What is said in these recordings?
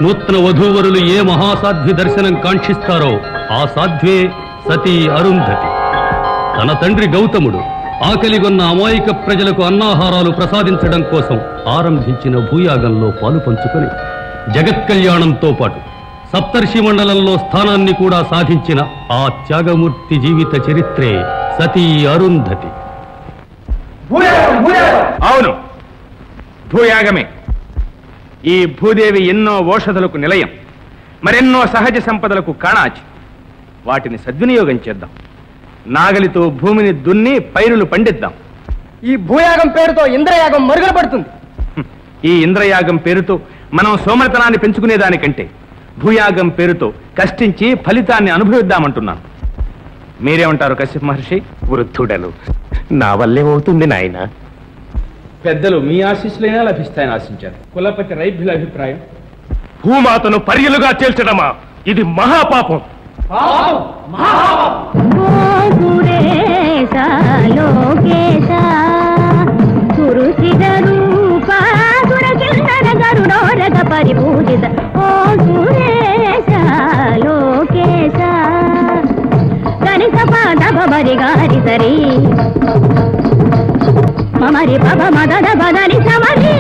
నూతన వధూవరులు ఏ మహాసాధ్వి దర్శనం కాంక్షిస్తారో ఆ సాధ్వే సతీ అరుంధతి. తన తండ్రి గౌతముడు ఆకలిగొన్న అమాయక ప్రజలకు అన్నాహారాలు ప్రసాదించడం కోసం ఆరంభించిన భూయాగంలో పాలు పంచుకొని జగత్కళ్యాణంతో పాటు సప్తర్షి మండలంలో స్థానాన్ని కూడా సాధించిన ఆ త్యాగమూర్తి జీవిత చరిత్రే సతీ అరుంధతి. అవును, భూయాగమే. ఈ భూదేవి ఎన్నో ఓషధులకు నిలయం, మరెన్నో సహజ సంపదలకు కాణాచి. వాటిని సద్వినియోగం చేద్దాం. నాగలితో భూమిని దున్ని పైరులు పండిద్దాం. ఈ భూయాగం పేరుతో ఇంద్రయాగం మరుగున పడుతుంది. ఈ ఇంద్రయాగం పేరుతో మనం సోమరతనాన్ని పెంచుకునేదానికంటే భూయాగం పేరుతో కష్టించి ఫలితాన్ని అనుభవిద్దామంటున్నాను. మీరేమంటారు కశ్యప మహర్షి? వృద్ధుడను, నా వల్లేమవుతుంది నాయన. పెద్దలు మీ ఆశీస్సులైనా లభిస్తాయని ఆశించారు. కులపతి రైభ్యుల అభిప్రాయం? భూమాతను పర్యలుగా చేల్చడమా, ఇది మహాపాపం. పరిపూజిత ఓ సురేశ లోకేశ గణిత పాద బరి గారి సరి మమరి పబ మదద బదని సమరి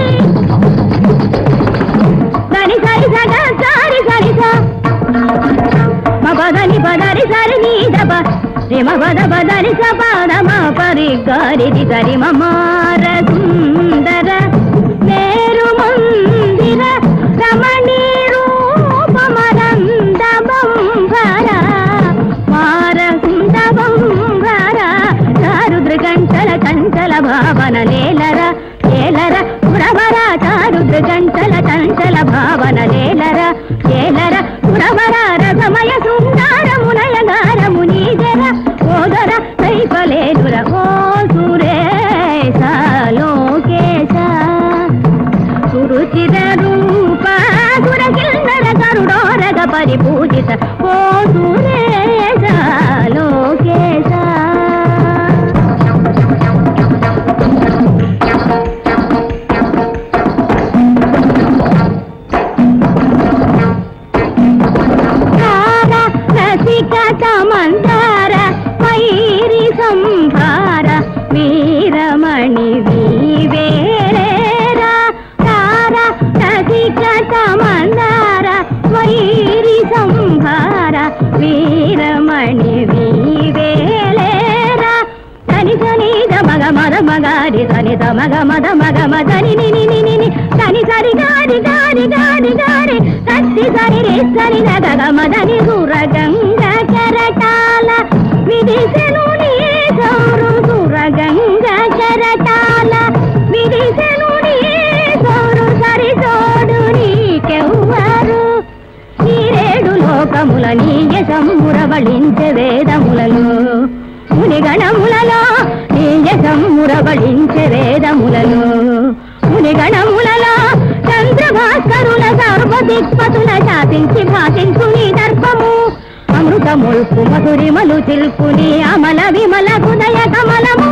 దని సరి సగ సారి సరి స మబదని బదని సరి నీ దబ రిమ బద బదని స పాద మా పరి గారి ది సరి మమార సుందర మేరు మందిర రమణీ రూపమరందబంభర మారకుందబంభర చారుద్రగంటల చంచల భావన లేలర లేలర పురవర చారుద్రగంటల చంచల భావన లేలర లేలర పురవర రసమయ సుందరమునయ గారమునీజర ఓదర కైపలేదుర ఓ సురేశ లోకేశ సురుచిర రూప సురకిన్నర కరుడోరగ పరిపూజిత ఓ సురేశ లోకేశ రసికత మందార వైరి సంభార వీరమణి వీవేళేరా తార రసికత మందార వైరి సంభార వీరమణి వీవేళేరా ధని ధని మగ మద మగారి ధని ద మగ మద మగ మదని నిని నిని ధని సరి గారి గారి గారి గారి తత్తి సరి రే సరి గగ మదని సురగంగ కెరటాల విదిశను నీ గౌరు సురగంగ కెరటాల విదిశను నీ గౌరు లోకముల నీయ సమ్మురవళించే వేదములలో మునిగణములలో నీయ సమ్మురవళించే వేదములలో మునిగణములలో చంద్రభాస్కరుల సర్వదిక్పతుల శాసించి భాషించు నీ దర్పము అమృతముల్పు మధురిమలు చిల్పుని అమల విమల హృదయ కమలము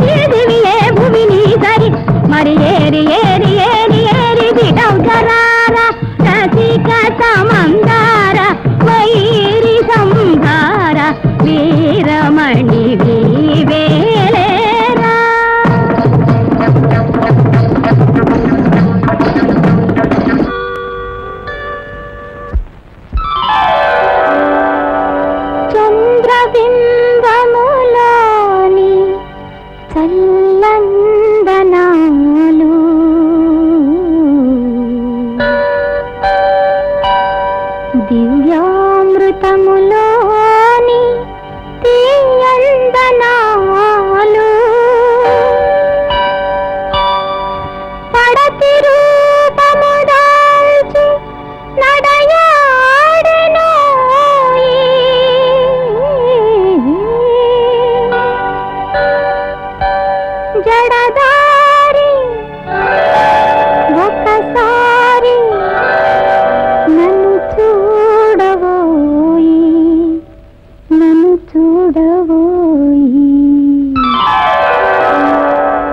ఈ దివియే భూమిని సరి మరి ఏరి ఏరి ఏరి ఏరి విడౌజరార రసిక సమందార వైరి సంహార వీరమణి వేలేరా చంద్రబింబములోని చల్లందనాలు దివ్యామృతములోని తీయందనాలు పడతి రూపము దాల్చి నడయాడెనోయి జడదారి ఒకసారి నన్ను చూడవోయి నన్ను చూడవోయి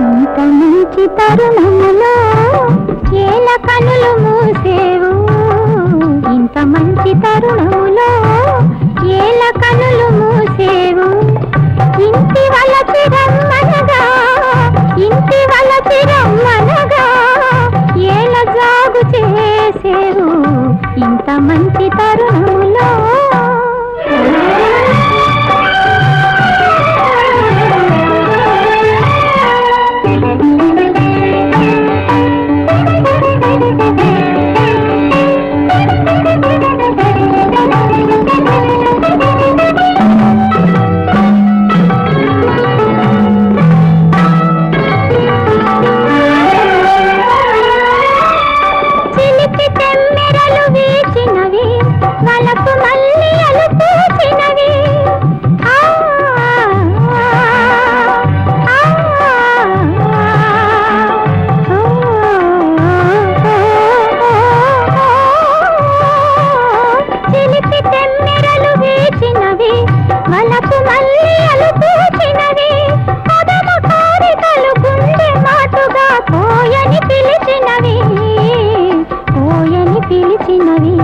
ఇంత మంచి తరుణములో ఏల కనులు మూసేవు ఇంత మంచి తరుణములో ఏల కనులు మూసేవు ఇంటి వలచి రమ్మనగా ఇంటి వలచి రమ్మనగా ఏల జాగు చేసేవు ఇంత మంచి తరుణములో చిలిపి తెమ్మెరలు వీచినవి వలపు మల్లియలు పూచినవి ఆ ఆ చిలిపి తెమ్మెరలు వీచినవి వలపు మల్లియలు పూచినవి పదము కోరికలు గుండె మాటుగా పోయని పిలిచినవి పోయని పిలిచినవి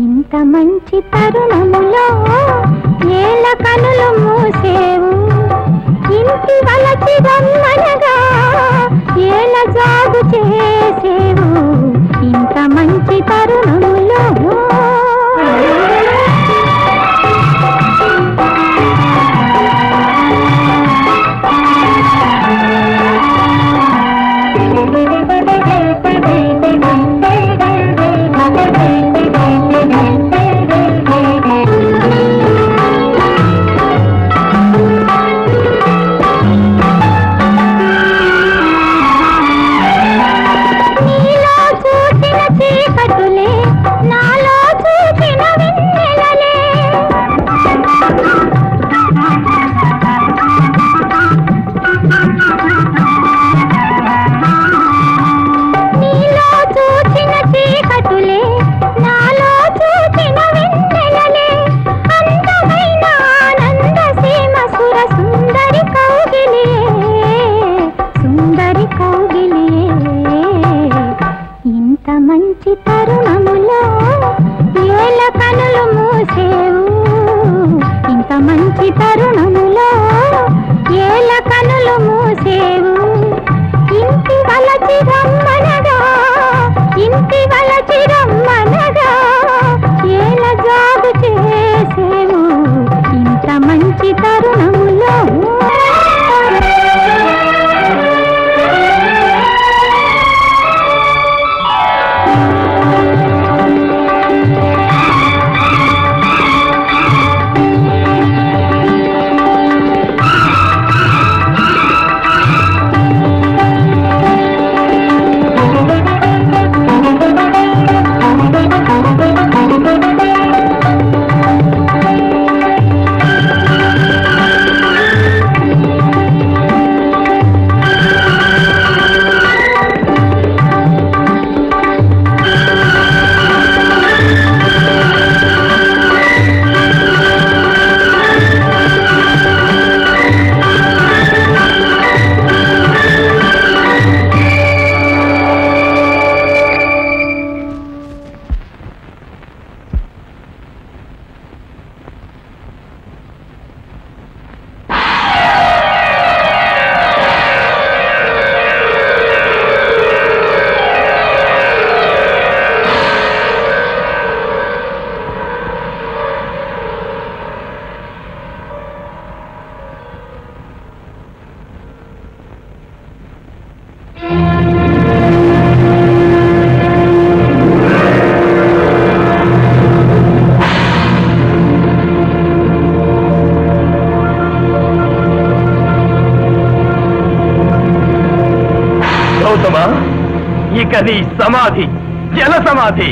ఇంత మంచి తరుణములో ఏల కనులు మూసేవు ఇంటి వలచి రమ్మనగా ఏల జాగు చేసేవు ఇంత మంచి తరుణములో నీలో చూసిన చీకటులే నాలో చూసిన వెన్నెలలే నీలో చూచిన చీకటులే నాలో చూసిన వెన్నెలలే అందమైన ఆనంద సీమ సుర సుందరి కౌగిలియే సుందరి కౌగిలియే ఇంత మంచి తరుణములో ఏల కనులు మూసేవు ఇంత మంచి తరుణములో ఏల కనులు మూసేవు ఇంటి వలచి రమ్మనగా ఇంటి వలచి రమ్మనగా ఏల జాగు చేసేవు ఇంత మంచి తరుణములో ఇక నీ సమాధి జల సమాధి.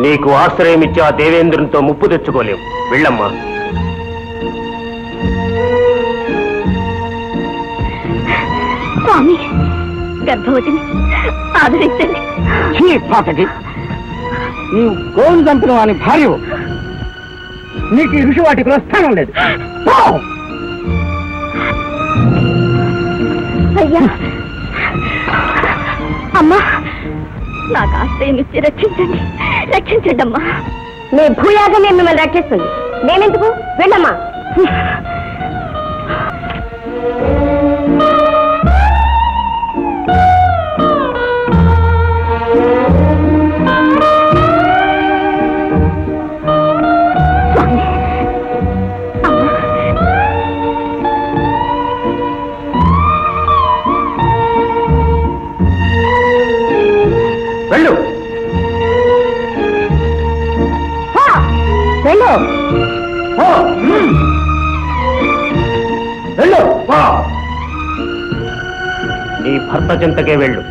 నీకు ఆశ్రయం ఇచ్చి ఆ దేవేంద్రునితో ముప్పు తెచ్చుకోలేవు. వెళ్ళమ్మా. స్వామి, గర్భవతిని ఆదరించండి. నీవు గోవును చంపిన వాని భార్య, నీకు ఈ ఋషి వాటికి స్థానం లేదు. అయ్యా, అమ్మా, నాకు ఆశ్రయం ఇచ్చి రక్షించండి, రక్షించండి అమ్మా. నీ భూయాగం మిమ్మల్ని రక్షిస్తుంది. నేనెందుకు? వెళ్ళమ్మా. వెళ్ళు వెళ్ళు వెళ్ళు. నీ భర్త చెంతకే వెళ్ళు.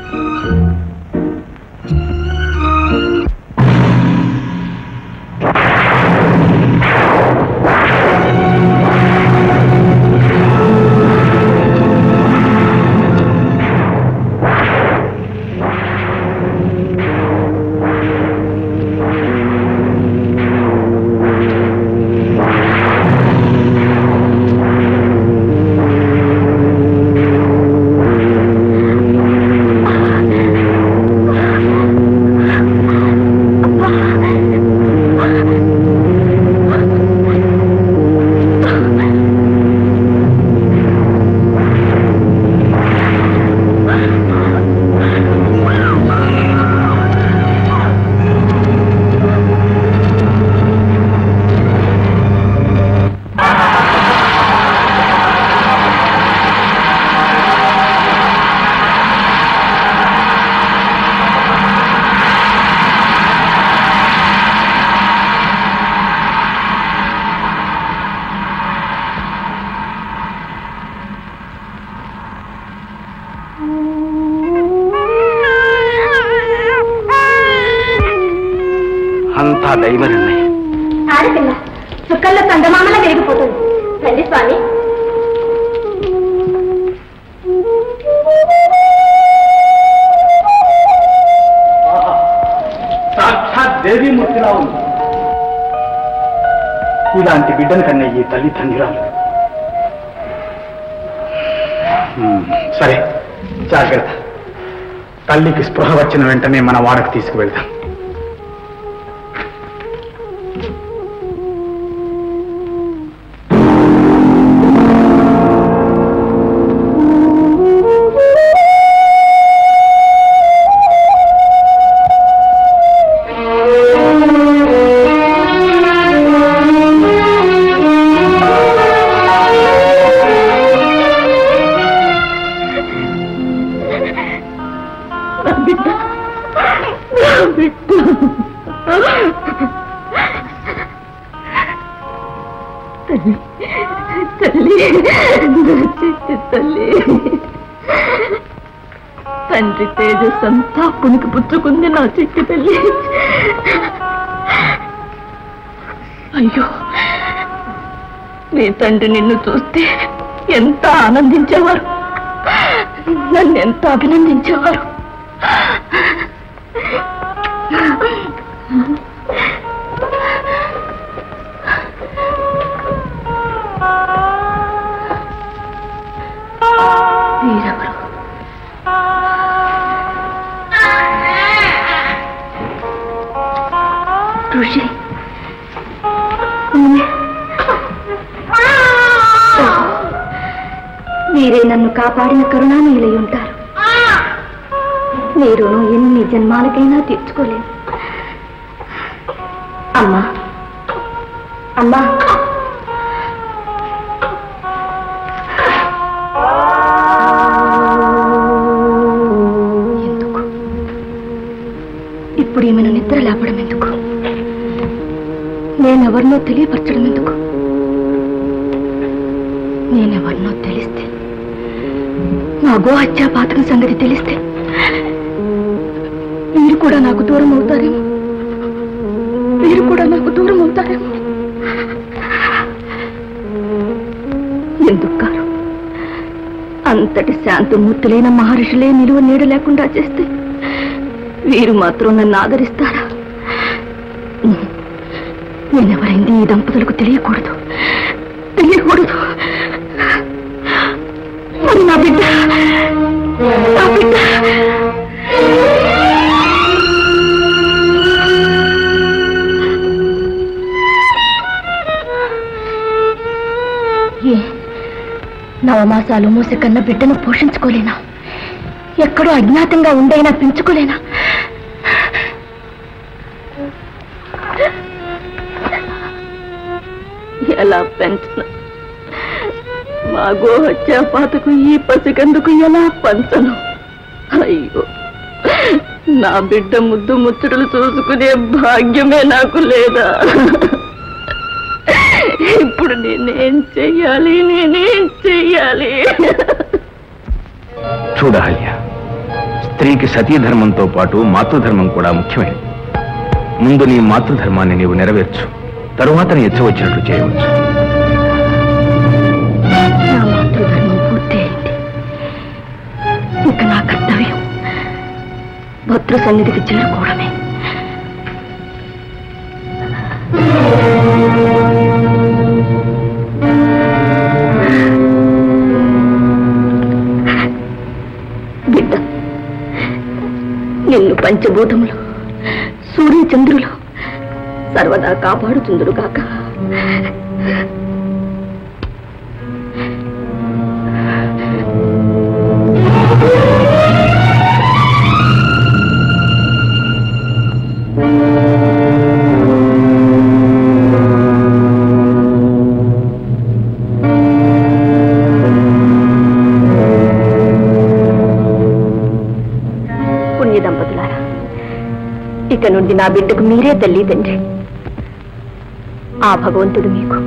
అంతా దైవ నిర్ణయం. ఆడపిల్ల చుక్కల్లో చందమామలా వెలిగిపోతుంది. రండి స్వామి. సాక్షాత్ దేవీమూర్తిలా ఉంది. ఇలాంటి బిడ్డను కన్నా ఈ తల్లి తండ్రిరాలు. సరే, జాగ్రత్త. తల్లికి స్పృహ వచ్చిన వెంటనే మన వాడకు తీసుకువెళ్తాం. తండ్రి, తండ్రి తేజస్సంతా పునికి పుచ్చుకుంది నా చిట్టి తల్లి. అయ్యో, నీ తండ్రి నిన్ను చూస్తే ఎంత ఆనందించేవారు, నన్ను ఎంత అభినందించేవారు. వీరెవరు? ఋషి. మీరే నన్ను కాపాడిన కరుణామయులై ఉంటారు. మీరు ఎన్ని జన్మాలకైనా తీర్చుకోలేదు. అమ్మా, అమ్మా, ఎందుకు ఇప్పుడు ఈమెను నిద్ర లేపడం ఎందుకు? నేనెవరినో తెలియపరచడం ఎందుకు? నేనెవరినో తెలిస్తే, నా గోహత్యా పాతకం సంగతి తెలిస్తే మీరు కూడా నాకు దూరం అవుతారేమో. మీరు కూడా నాకు దూరం అవుతారేమో. ఎందుకు కాదు? అంతటి శాంతమూర్తులైన మహర్షులే నిలువ నీడ లేకుండా చేస్తే వీరు మాత్రం నన్ను ఆదరిస్తారా? నేనెవరైంది ఈ దంపతులకు తెలియకూడదు, తెలియకూడదు. మరి నా బిడ్డ, నా బిడ్డ నవమాసాలు మూసి కన్న బిడ్డను పోషించుకోలేనా? ఎక్కడో అజ్ఞాతంగా ఉండైనా పెంచుకోలేనా? ఎలా పెంచను? మా గోహత్యా పాతకు ఈ పసికందుకు ఎలా పంచను? అయ్యో, నా బిడ్డ ముద్దు ముచ్చటలు చూసుకునే భాగ్యమే నాకు లేదా? ఇప్పుడు నేనేం చెయ్యాలి? నేనేం చెయ్యాలి? చూడాలి, స్త్రీకి సతీధర్మంతో పాటు మాతృధర్మం కూడా ముఖ్యమైనది. ముందు నీ మాతృధర్మాన్ని నీవు నెరవేర్చు, తరువాత నీ ఇచ్చ వచ్చినట్లు చేయవచ్చు. నా మాతృధర్మం పూర్తయింది. ఇక నా కర్తవ్యం భద్ర సన్నిధికి చేరుకోవడమే. బిడ్డ, నిన్ను పంచభూతములు, సూర్యచంద్రులు సర్వదా కాపాడుతుందురుగాక. పుణ్య దంపతులారా, ఇక నుండి నా బిడ్డకు మీరే తల్లి తండ్రి. ఆ భగవంతుడు మీకు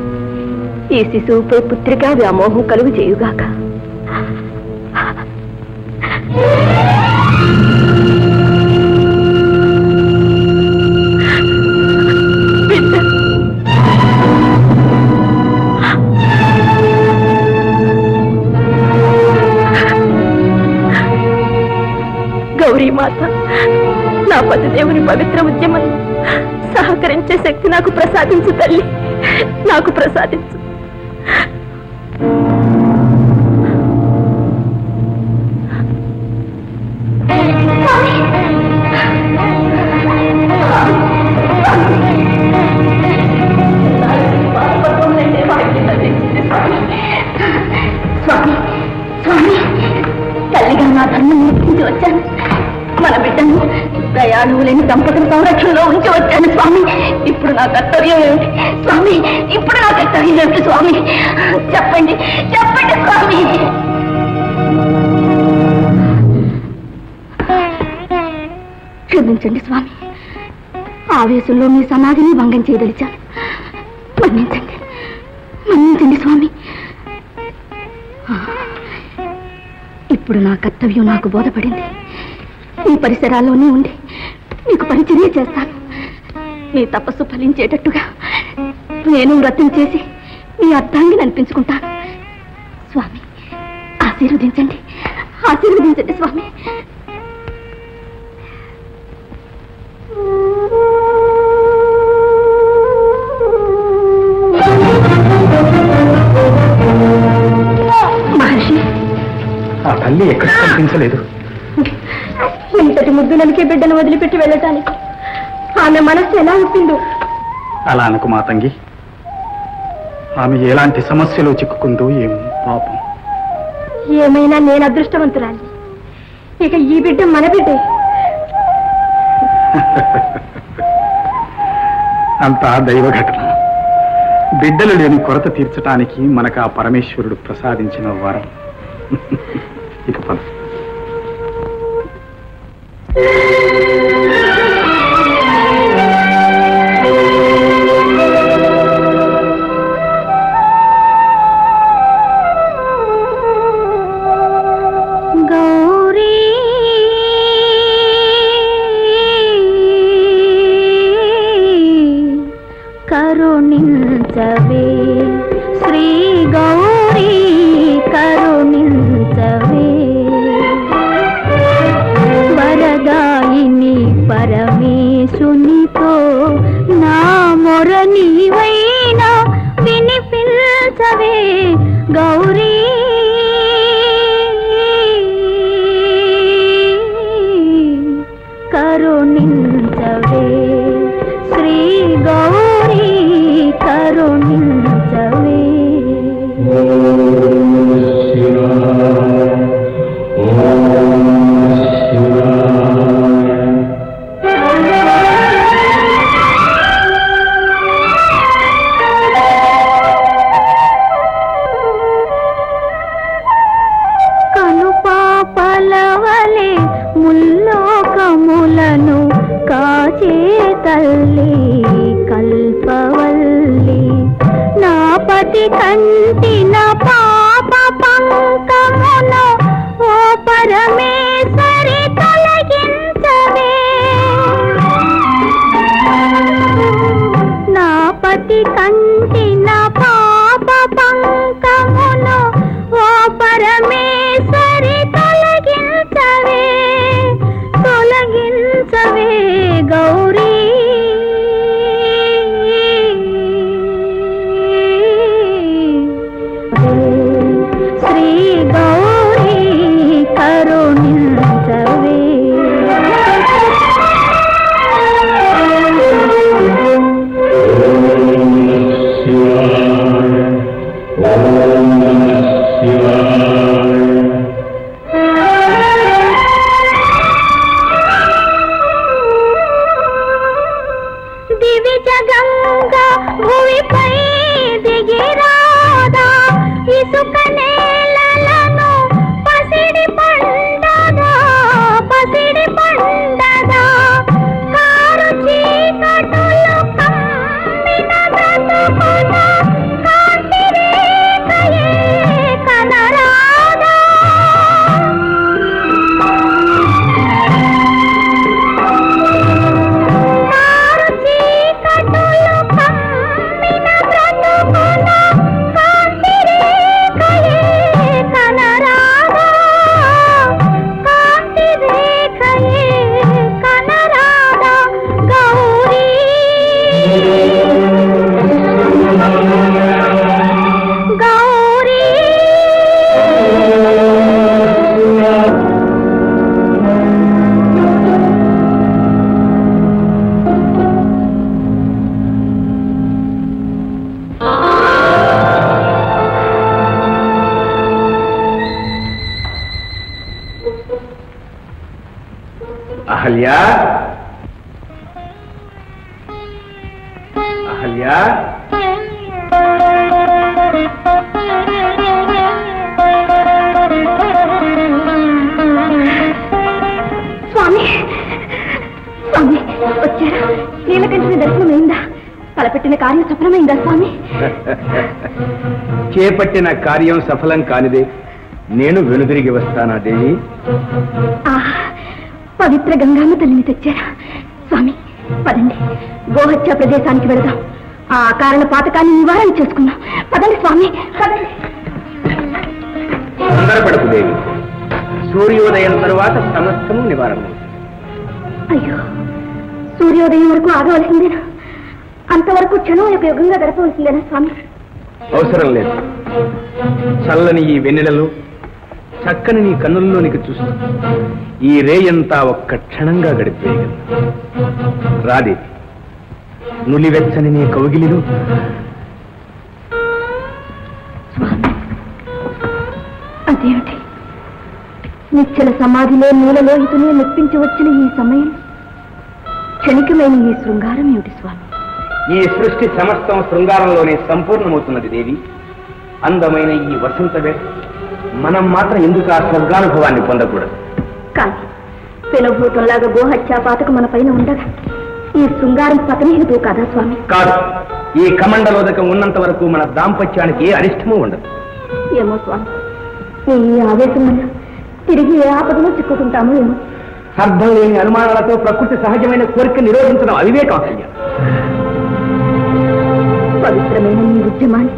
ఈ శిశువుపై పుత్రికా వ్యామోహం కలుగు చేయుగాక. గౌరీమాత, నా పతిదేవుని పవిత్ర ఉద్యమం సహకరించే శక్తి నాకు ప్రసాదించు తల్లి, నాకు ప్రసాదించు. స్వామి, స్వామి, తల్లిగా నా ధర్మం నేర్పించి వచ్చాను. మన బిడ్డను ప్రయాణము లేని దంపతుల సంరక్షణలో ఉంచి వచ్చాను స్వామి. ఇప్పుడు నా కర్తవ్యం ఏమిటి స్వామి? ఇప్పుడు నా కర్తవ్యం ఏమిటి స్వామి? చెప్పండి, చెప్పండి స్వామి. క్షమించండి స్వామి, ఆవేశంలో మీ సమాధిని భంగం చేయదలిచాను. మన్నించండి, మన్నించండి స్వామి. ఇప్పుడు నా కర్తవ్యం నాకు బోధపడింది. ఈ పరిసరాల్లోనే ఉండి నీకు పరిచర్య చేస్తాను. నీ తపస్సు ఫలించేటట్టుగా నేను వ్రతం చేసి నీ అర్థాన్ని అనిపించుకుంటాను. స్వామి ఆశీర్వదించండి, ఆశీర్వదించండి స్వామి. మహర్షి, ఆ తల్లి ఎక్కడ కనిపించలేదు. ఇంతటి ముద్దులనికే బిడ్డను వదిలిపెట్టి వెళ్ళటానికి ఆమె మనస్సు ఎలా ఉంటుందో. అలా అనుకు మా తంగి. ఆమె ఎలాంటి సమస్యలో చిక్కుకుందో ఏమో పాపం. ఏమైనా నేను అదృష్టవంతురాలి. ఇక ఈ బిడ్డ మన బిడ్డే. అంతా దైవ ఘటన. బిడ్డలు లేని కొరత తీర్చడానికి మనకు ఆ పరమేశ్వరుడు ప్రసాదించిన వరం. ఇక పద. కరుణించవే శ్రీ గౌరీ, కరుణించవే వరదాయిని పరమేశునితో నా మొర నీవైనా వినిపించవే గౌరీ. కరుణించవే శ్రీ గౌరీ, కరుణించవే. కనుపాపలవలే ముల్లోకములను కాచే తల్లి కల్పవల్లి, నా పతి కంటిన పాప పంకమును ఓ పరమేశ్వరి తొలగించవే. నా పతి కంటిన పాప పంకమును ఓ పరమేశ్వరి తొలగించవే, తొలగించవే గౌరీ. శ్రీ గౌరీ, కరుణించవే. దివిజ గంగా భూమిపై దిగిరాదా, ఇసుక నేలలను పసిడి పండగా, పసిడి పండగా కారు చీకటులు కమ్మిన బ్రతుకున కాంతి రేఖయే కనరాదా. కారు చీకటులు కమ్మిన బ్రతుకున కాంతి రేఖయే కనరాదా, కాంతి రేఖయే కనరాదా గౌరీ. గౌరీ అహల్యా, అహల్యా, స్వామి, స్వామి వచ్చారా? నీలకంఠుని దర్శనమైందా? తలపెట్టిన కార్యం సఫలమైందా స్వామి? చేపట్టిన కార్యం సఫలం కానిదే నేను వెనుదిరిగి వస్తానా దేవి? పవిత్ర గంగామ్మ తల్లిని తెచ్చారా? స్వామి పదండి, గోహత్య ప్రదేశానికి వెళదాం. ఆ కారణ పాతకాన్ని నివారణ చేసుకుందాం. పదండి స్వామి, పదండి. తొందరపడకు దేవి, సూర్యోదయం తరువాత సమస్తము నివారణ. అయ్యో, సూర్యోదయం వరకు ఆగవలసిందేనా? అంతవరకు క్షణం యొక్క యుగంగా గడపవలసిందేనా స్వామి? అవసరం లేదు. చల్లని ఈ వెన్నెలలో చక్కని నీ కన్నుల్లోనికి చూస్తూ ఈ రేయంతా ఒక్క క్షణంగా గడిపేయగలను. రాదే, నులివెచ్చని నీ కౌగిలిలో అదేమిటి? నిశ్చల సమాధిలో మూలలోహితుని మెప్పించి వచ్చిన ఈ సమయం, క్షణికమైన ఈ శృంగారం ఏమిటి స్వామి? ఈ సృష్టి సమస్తం శృంగారంలోనే సంపూర్ణమవుతున్నది దేవి. అందమైన ఈ వసంత వేళ మనం మాత్రం ఎందుకు ఆ స్వర్గానుభవాన్ని పొందకూడదు? కానీ పెనభూతంలాగా గోహత్యా పాతకు మన పైన ఉండగా ఈ శృంగారం పతనహేతు కాదా స్వామి? కాదు. ఈ కమండలోదకం ఉన్నంత వరకు మన దాంపత్యానికి ఏ అరిష్టమూ ఉండదు. ఏమో స్వామి, ఈ ఆవేశం వల్ల తిరిగి ఏ ఆపదలో చిక్కుకుంటామో ఏమో. అర్థం లేని అనుమానాలతో ప్రకృతి సహజమైన కోరిక నిరోధించడం అవివేకం అయ్యా. పవిత్రమైన నీ ఉద్యమాన్ని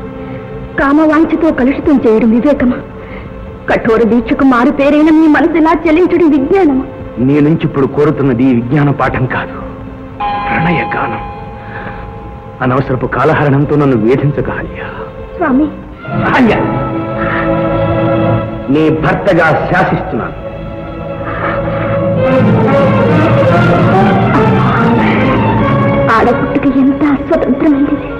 కామవాంఛతో కలుషితం చేయడం వివేకమా? కఠోర దీక్షకు మారు పేరైన మీ మనసు ఎలా చెల్లించడం విజ్ఞానమా? నీ నుంచి ఇప్పుడు కోరుతున్నది విజ్ఞాన పాఠం కాదు, ప్రణయ గానం. అనవసరపు కాలహరణంతో నన్ను వేధించక అహల్య. స్వామి, అహల్య, నీ భర్తగా శాసిస్తున్నాను. ఆడపుట్టుక ఎంత అస్వతంత్రమైనది.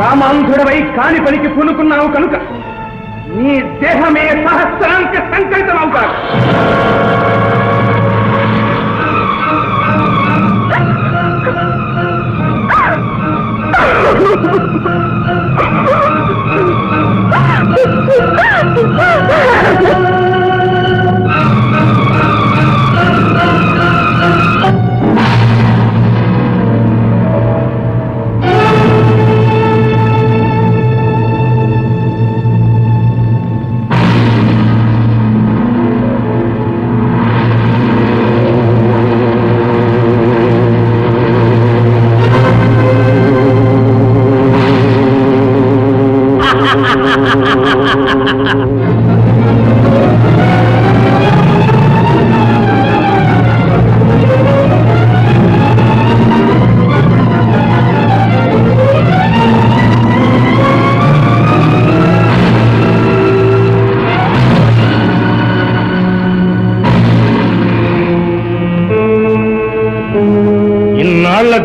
కామాంధుడవై కాని పనికి పూనుకున్నావు కనుక నీ దేహమే సహస్రాంక సంకల్పమవుతాడు.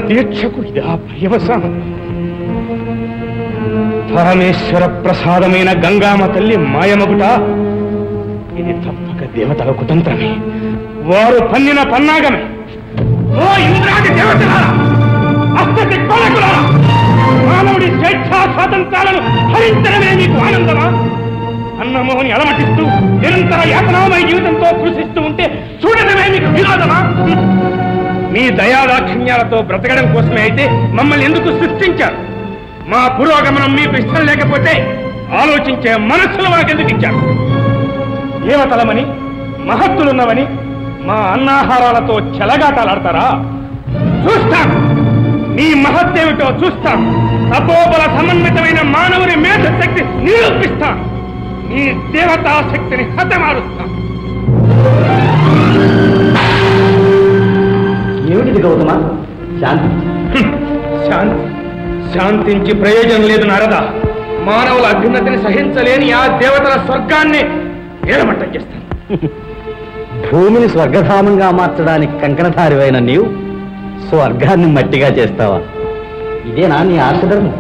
దీక్షకు ఇదా పర్యవసానం? పరమేశ్వర ప్రసాదమైన గంగామ తల్లి మాయమగుట ఇది తప్పక దేవతల కుతంత్రమే, వారు పన్నిన పన్నాగమే. ఓ ఇంద్రాది దేవతలారా, అష్టదిక్పాలకులారా, మానవుడి స్వేచ్ఛా స్వాతంత్రాలను హరించడమే మీకు ఆనందమా? అన్నమోహని అలమటిస్తూ నిరంతర యాతనామయ జీవితంతో కృషిస్తూ ఉంటే చూడటమే మీకు వినోదమా? మీ దయాదాక్షిణ్యాలతో బ్రతకడం కోసమే అయితే మమ్మల్ని ఎందుకు సృష్టించారు? మా పురోగమనం మీకు ఇష్టం లేకపోతే ఆలోచించే మనస్సులు మాకెందుకు ఇచ్చారు? దేవతలమని మహత్తులున్నవని మా అన్నాహారాలతో చెలగాటాలాడతారా? చూస్తాను, మీ మహత్తేమిటో చూస్తాను. తపోబల సమన్వితమైన మానవుని మేధశక్తి నిరూపిస్తాను. మీ దేవతా శక్తిని హతమారుస్తాను. ఏమిటిది గౌతమ? శాంతి శాంతి శాంతించి ప్రయోజనం లేదు నారద. మానవుల అభ్యున్నతిని సహించలేని ఆ దేవతల స్వర్గాన్ని ఏలమట్టం చేస్తాను. భూమిని స్వర్గధామంగా మార్చడానికి కంకణధారివైన నీవు స్వర్గాన్ని మట్టిగా చేస్తావా? ఇదేనా నీ ఆర్షధర్మం?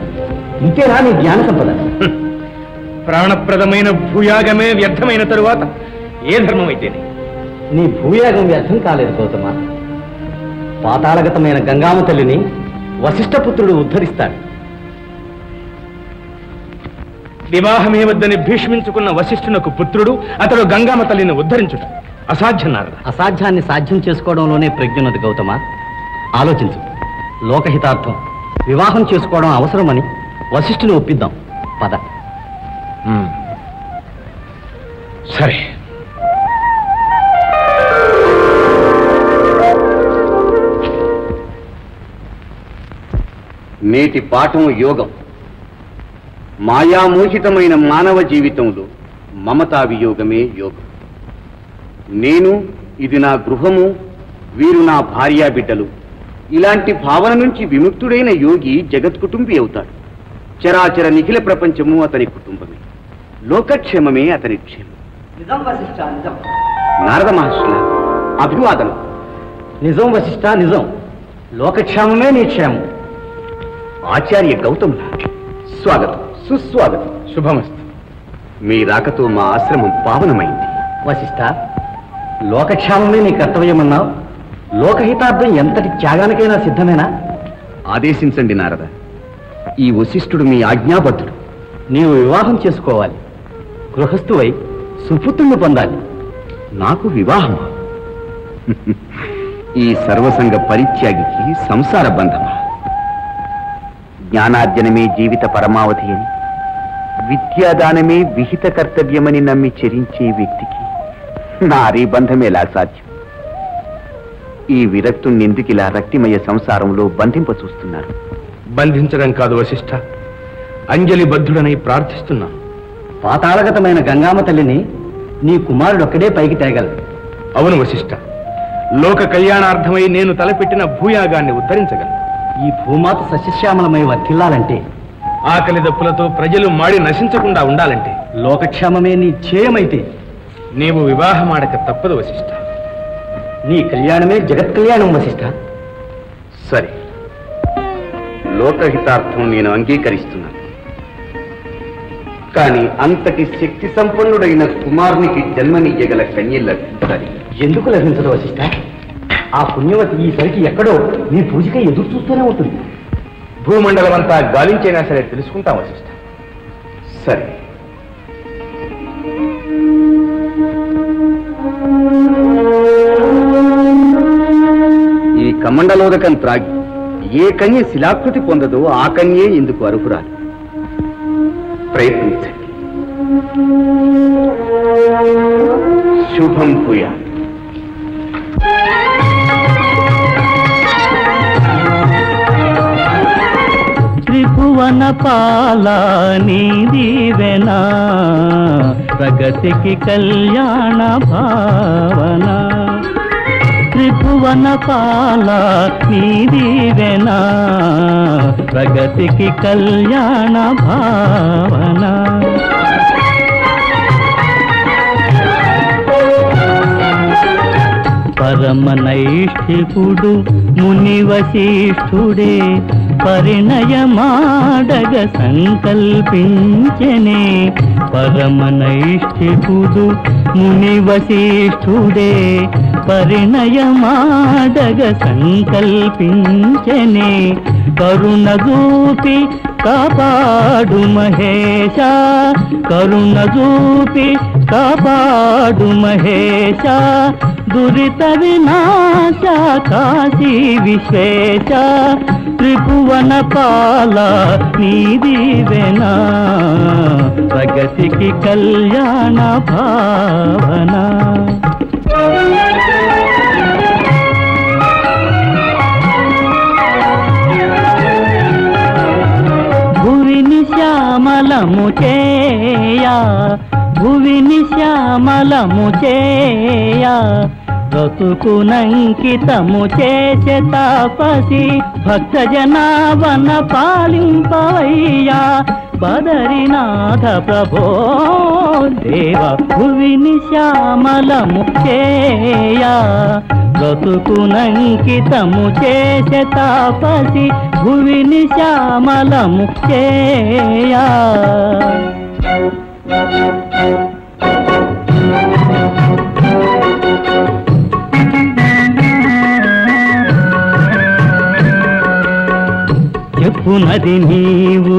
ఇంకేనా నీ జ్ఞాన సంపద? ప్రాణప్రదమైన భూయాగమే వ్యర్థమైన తరువాత ఏ ధర్మం అయితేనే. నీ భూయాగం వ్యర్థం కాలేదు గౌతమ. పాతాళగతమైన గంగామ తల్లిని వశిష్ఠపుత్రుడు ఉద్ధరిస్తాడు. వివాహమే వద్దని భీష్మించుకున్న వశిష్ఠునకు పుత్రుడు అతడు గంగామ తల్లిని ఉద్ధరించుట అసాధ్యం నారద. అసాధ్యాన్ని సాధ్యం చేసుకోవడంలోనే ప్రజ్ఞున్నది గౌతమ. ఆలోచించు. లోకహితార్థం వివాహం చేసుకోవడం అవసరమని వశిష్ఠుని ఒప్పిద్దాం. పద. సరే. నేటి పాఠం యోగం. మాయామోహితమైన మానవ జీవితంలో మమతా వియోగమే యోగం. నేను, ఇది నా గృహము, వీరు నా భార్యా బిడ్డలు, ఇలాంటి భావన నుంచి విముక్తుడైన యోగి జగత్కుటుంబి అవుతాడు. చరాచర నిఖిల ప్రపంచము అతని కుటుంబమే, లోకక్షేమమే అతని క్షేమం. నిజం వశిష్ఠ, నిజం. నారద మహర్షుల అభివాదం. నిజం వశిష్ఠ, నిజం. లోకక్షేమమే నీ క్షేమం. ఆచార్య గౌతముల స్వాగతం, సుస్వాగతం. శుభమస్తు. మీ రాకతో మా ఆశ్రమం పావనమైంది. వశిష్ఠ, లోకక్షేమమే నీ కర్తవ్యమన్నావు. లోకహితార్థం ఎంతటి త్యాగానికైనా సిద్ధమేనా? ఆదేశించండి నారద. ఈ వశిష్ఠుడు మీ ఆజ్ఞాబద్ధుడు. నీవు వివాహం చేసుకోవాలి. గృహస్థువై సుపుత్రుని పొందాలి. నాకు వివాహమా? ఈ సర్వసంగ పరిత్యాగికి సంసార బంధమా? జ్ఞానార్జనమే జీవిత పరమావధి అని, విద్యాదానమే విహిత కర్తవ్యమని నమ్మి చరించే వ్యక్తికి నారీ బంధం ఎలా సాధ్యం? ఈ విరక్తుణ్ణి ఎందుకు ఇలా రక్తిమయ సంసారంలో బంధింప చూస్తున్నారు? బంధించడం కాదు వశిష్ఠ, అంజలి బద్ధుడనై ప్రార్థిస్తున్నాను. పాతాళగతమైన గంగామ తల్లిని నీ కుమారుడొక్కడే పైకి తేగలడు. అవును వశిష్ఠ, లోక కళ్యాణార్థమై నేను తలపెట్టిన భూయాగాన్ని ఉద్ధరించగలను. ఈ భూమాత సస్యశ్యామలమై వర్ధిల్లాలంటే, ఆకలి దప్పులతో ప్రజలు మాడి నశించకుండా ఉండాలంటే, లోకక్షేమమే నీ ధ్యేయమైతే నీవు వివాహమాడక తప్పదు వశిష్ఠ. నీ కళ్యాణమే జగత్ కళ్యాణం వశిష్ఠ. సరే, లోకహితార్థం నేను అంగీకరిస్తున్నాను. కానీ అంతటి శక్తి సంపన్నుడైన కుమారునికి జన్మనియ్యగల కన్య లభించాలి. ఎందుకు లభించదు వశిష్ఠ? ఆ పుణ్యవతి ఈసరికి ఎక్కడో నీ పూజకై ఎదురు చూస్తూనే ఉంటుంది. భూమండలం అంతా గాలించైనా సరే తెలుసుకుంటాం వశిష్ఠ. సరే, ఈ కమండలోదకం త్రాగి ఏ కన్య శిలాకృతి పొందదో ఆ కన్యే ఇందుకు అర్హురాలు. ప్రయత్నించండి. శుభం భూయా. త్రిభువన పాలా నీ దీవెనా, ప్రగతికి కళ్యాణ భావన. త్రిభువన పాలా నీ దీవెనా, ప్రగతికి కళ్యాణ భావన. పరమనైష్ఠికుడు ముని వశిష్ఠుడే పరిణయమాడగ సంకల్పించనే. పరమనైష్ఠికుడు ముని వశిష్ఠుడే పరిణయమాడగ సంకల్పించనే. కరుణ చూపి కాపాడు మహేశ, కరుణ చూపి కాపాడు మహేశ. దురిత వినాశ కాశీ విశ్వేశ, త్రిభువన పాల నీ దీవెనా, ప్రగతికి కళ్యాణ భావన. భువిని శ్యామలము చేయా, భువిని శ్యామలము చేయా. బ్రతుకునంకితము చేసే తాపసి భక్త జనావన పాలింపవయ్యా. బదరినాథ ప్రభో దేవ భువిని శ్యామలము చేయా. బ్రతుకునంకితము చేసే తాపసి భువిని శ్యామలము చేయా. చెప్పునది నీవు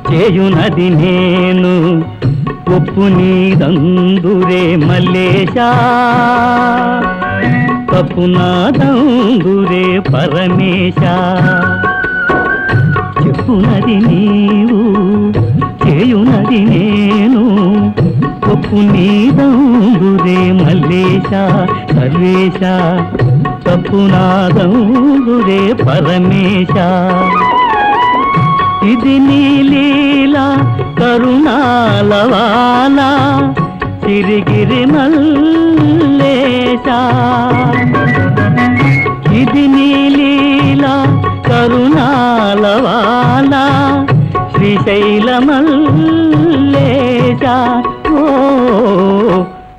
చేయునది నేను ఒప్పు నీదందురే మల్లేశా తప్పు నాదందురే పరమేశా చెప్పునది నీవు చేయునది నేను ఒప్పు నీదందురే మల్లేశా సర్వేశా తప్పు నాదందురే పరమేశా ఇది నీ లీలా కరుణాలవాల సిరిగిరి మల్లేశా ఇది నీ లీలా కరుణాలవాల శ్రీశైల మల్లేశా ఓ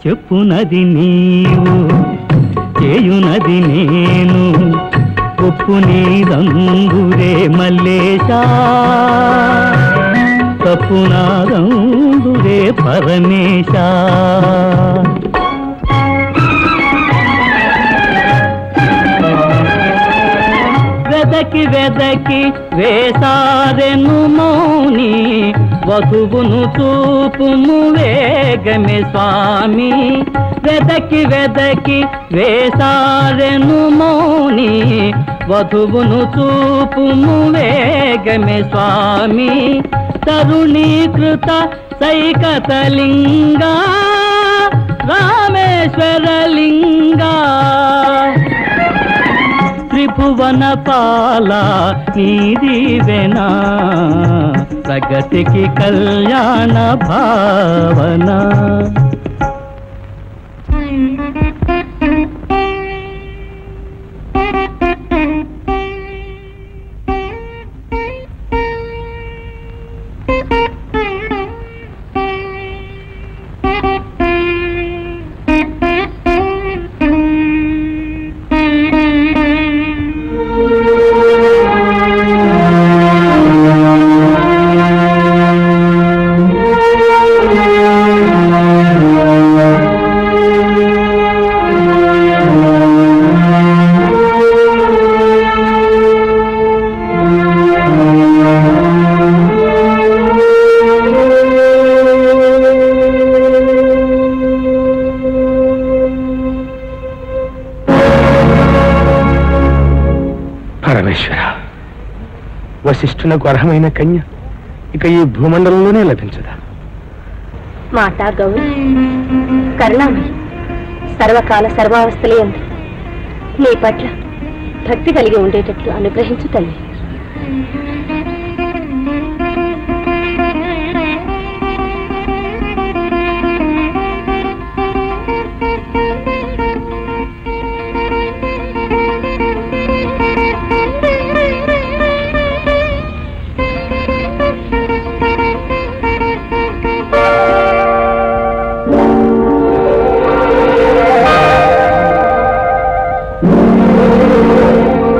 చెప్పునది నీవు చేయునది నేను ఒప్పు నీదందురే మల్లేశా తప్పు నాదందురే పరమేశా వెదకి వెదకి వేసారెను మౌని వధువును చూపుము వేగమే స్వామి వెదకి వెదకి వేసారెను మౌని వధువును చూపుము వేగమే స్వామి తరుణీకృత సైకతలింగా రామేశ్వరలింగా త్రిభువన పాల నీదివెనా ప్రగతికి కళ్యాణ భావన వశిష్ఠునకు అర్హమైన కన్య ఇక ఈ భూమండలంలోనే లభించదా? మాతా గౌరి కరుణామయి సర్వకాల సర్వావస్థలే ఉంది నీ పట్ల భక్తి కలిగి ఉండేటట్లు అనుగ్రహించు తల్లి.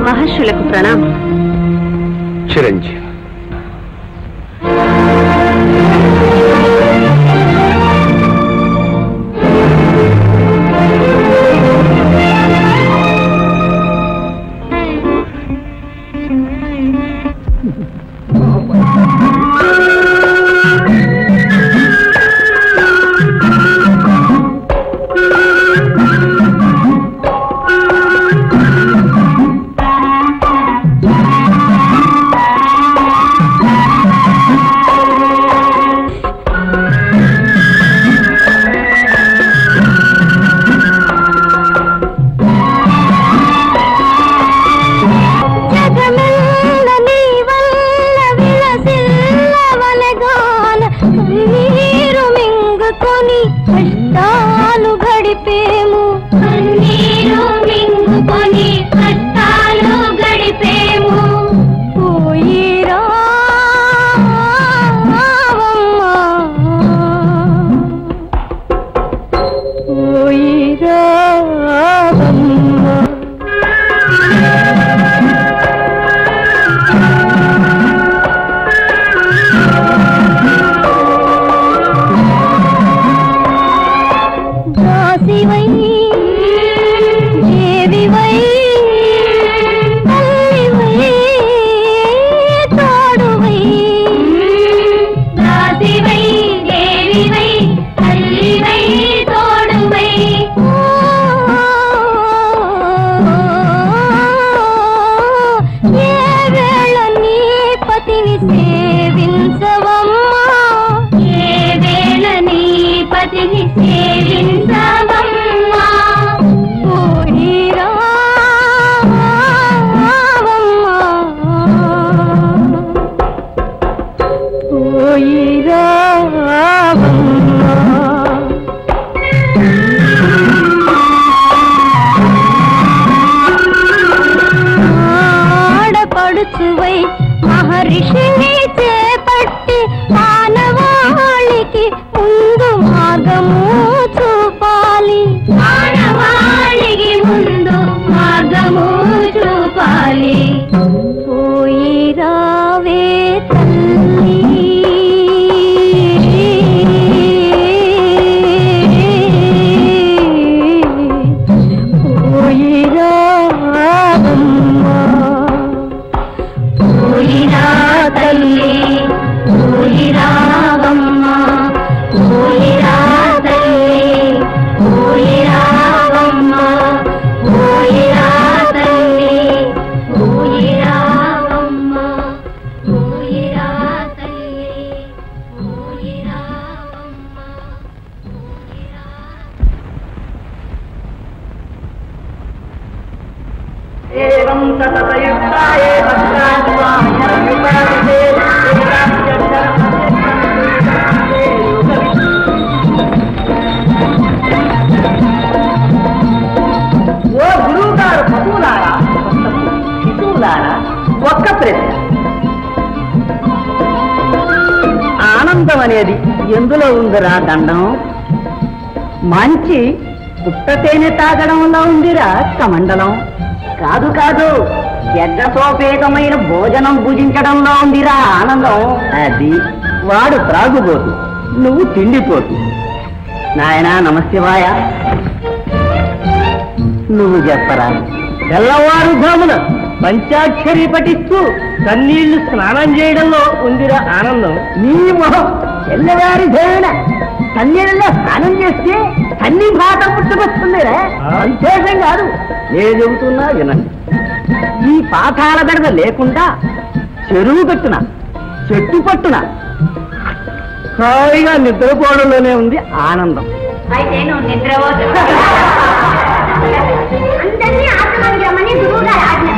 మహర్షులకు ప్రణామం. చిరంజీవి రా మానవాళికి ముందు మార్గము చూపాలి, మానవాళికి ముందు మార్గము చూపాలి. పోయి రావే తల్లి, పోయి రావమ్మా, పోయి రా తల్లి, పోయి రావమ్మా, పోయి రా తల్లి, పోయి రావమ్మా, పోయి రా తల్లి, పోయి రావమ్మా, పోయి రా తల్లి, పోయి రావమ్మా, పోయి రా. ఓ గురువు గారు పశువులారా శిశువులారా, ఒక్క ప్రశ్న. ఆనందం అనేది ఎందులో ఉందిరా దండం? మంచి పుట్ట తేనె తాగడంలో ఉందిరా కమండలం. కాదు కాదు, యజ్ఞసోపేతమైన భోజనం భుజించడంలో ఉందిరా ఆనందం. అది వాడు త్రాగుబోతు, నువ్వు తిండిపోతు. నాయనా నమశివాయ, నువ్వు చెప్పరా. తెల్లవారుజామున పంచాక్షరి పఠిస్తూ కన్నీళ్లు స్నానం చేయడంలో ఉందిరా ఆనందం. నీ మొహం తెల్లవారుజామున కన్నీళ్ళలో స్నానం చేస్తే అన్ని భాట పుట్టుకొస్తుందిరా. సంతోషం కాదు, నేను చెబుతున్నా వినండి. ఈ పాఠాల గడప లేకుండా చెరువు కట్టున చెట్టు పట్టున హాయిగా నిద్రపోవడంలోనే ఉంది ఆనందం. అయితే నువ్వు నిద్రపోతు. అందరినీ ఆశ్రమానికి రమ్మని గురువుగారు ఆజ్ఞ.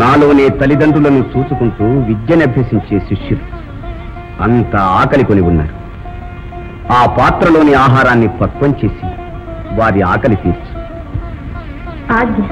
నాలోనే తల్లిదండ్రులను చూసుకుంటూ విద్యనభ్యసించే శిష్యులు అంత ఆకలి కొని ఉన్నారు. ఆ పాత్రలోని ఆహారాన్ని పక్వం చేసి వారి ఆకలి తీర్చు. ఆజ్ఞ.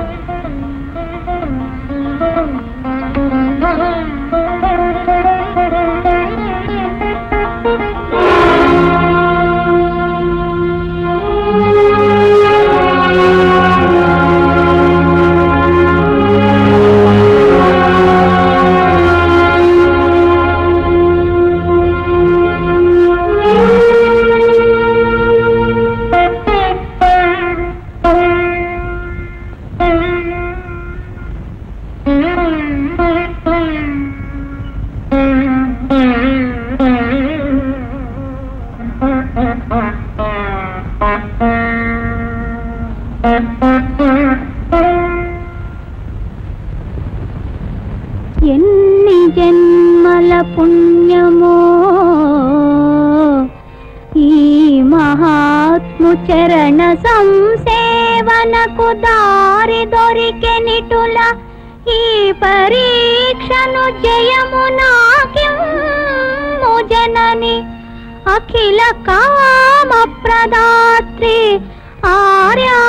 ఎన్ని జన్మల పుణ్యమో ఈ మహాత్ము చరణ సంసేవనకు దారి దొరికెనిటుల ఈ పరీక్షను జయము నాకిమ్ము జనని అఖిల కామ ప్రదాత్రి ఆర్యా.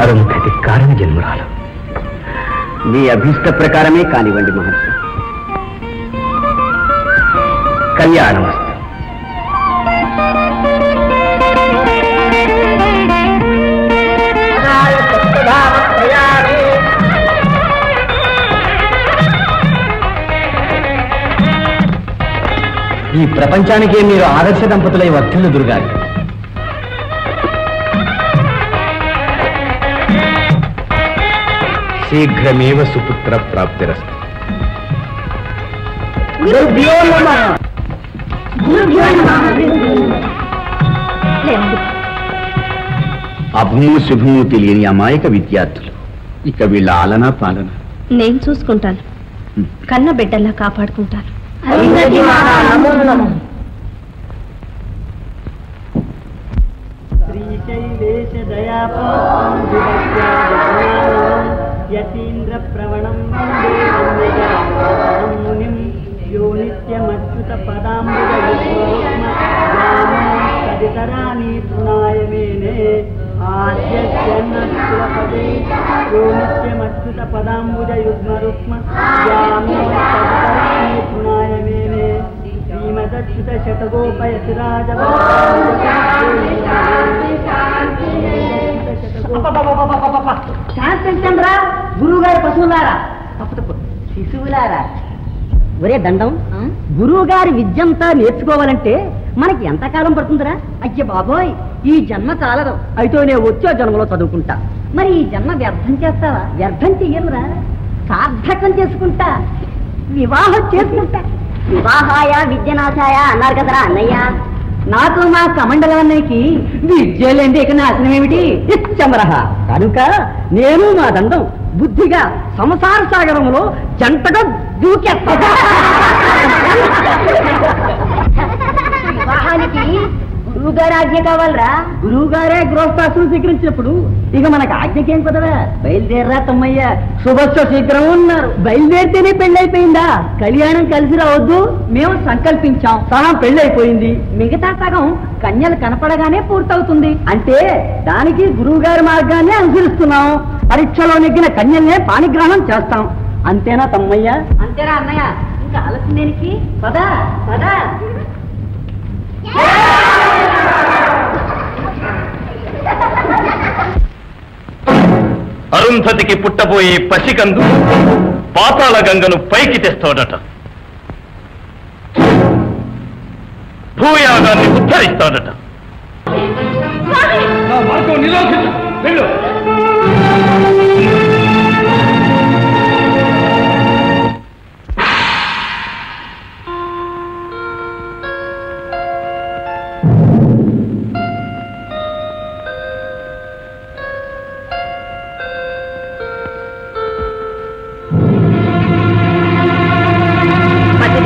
అరుంధతి కారణ జన్మరాలు. మీ అభీష్ట ప్రకారమే కానివ్వండి మహర్షి. కళ్యాణమస్తు. ఈ ప్రపంచానికే మీరు ఆదర్శ దంపతులై వర్ధిల్లుదురుగాక. శీఘ్రమేవ సుపుత్ర ప్రాప్తిరస్తు. అభూము శుభము తెలియని అమాయక విద్యార్థులు. ఇక వీళ్ళ ఆలనా పాలన నేను చూసుకుంటాను. కన్న బిడ్డల్లా కాపాడుకుంటాను. యతీంద్ర ప్రవణం మునిం యో నిత్యమచ్యుత పదాంబుజరాని తృణాయ మేనే ఆద్యపదే యో నిత్యమచ్యుత పదాంబుజ యుగ్మ రుక్మ తృణాయ మేనే శ్రీమదచ్యుత శతగోపయతి రాజ శాంతించండిరా గురువు గారి పశువులారా, తప్పు శిశువులారా. ఒరే దండం, గురువు గారి విద్యంతా నేర్చుకోవాలంటే మనకి ఎంతకాలం పడుతుందిరా? అయ్య బాబోయ్, ఈ జన్మ చాలదు. అయితే నేను వచ్చే జన్మలో చదువుకుంటా. మరి ఈ జన్మ వ్యర్థం చేస్తావా? వ్యర్థం చెయ్యనురా, సార్థకం చేసుకుంటా, వివాహం చేసుకుంటా. వివాహాయ విద్యనాశాయ అన్నారు కదరా అన్నయ్య. నాకు మా కమండలన్నయ్యకి విద్యలేండి ఇక నాశనం ఏమిటి? ఇచ్చమరహ. కనుక నేను మా దండం బుద్ధిగా సంసార సాగరంలో జంటగా దూకేస్తా. వివాహానికి గురువుగారి ఆజ్ఞ కావాలరా. గురువు గారే గృహస్థాశ్రం స్వీకరించినప్పుడు ఇక మనకు ఆజ్ఞకేం కుదరా? బయలుదేరరా తమ్మయ్య, శుభస్వ శీఘ్రం ఉన్నారు. బయలుదేరితేనే పెళ్ళైపోయిందా? కళ్యాణం కలిసి రావద్దు మేము సంకల్పించాం. సగం పెళ్ళైపోయింది, మిగతా సగం కన్యలు కనపడగానే పూర్తవుతుంది. అంటే దానికి గురువు గారి మార్గాన్ని అనుసరిస్తున్నాం. పరీక్షలో నెగ్గిన కన్యల్నే పాణిగ్రహణం చేస్తాం. అంతేనా తమ్మయ్య? అంతేనా అన్నయ్య? ఇంకా ఆలస్యం దేనికి? పదా పదా. అరుంధతికి పుట్టబోయే పసికందు పాతాళ గంగను పైకి తెస్తాడట. భూయాగాన్ని ఉద్ధరిస్తాడట.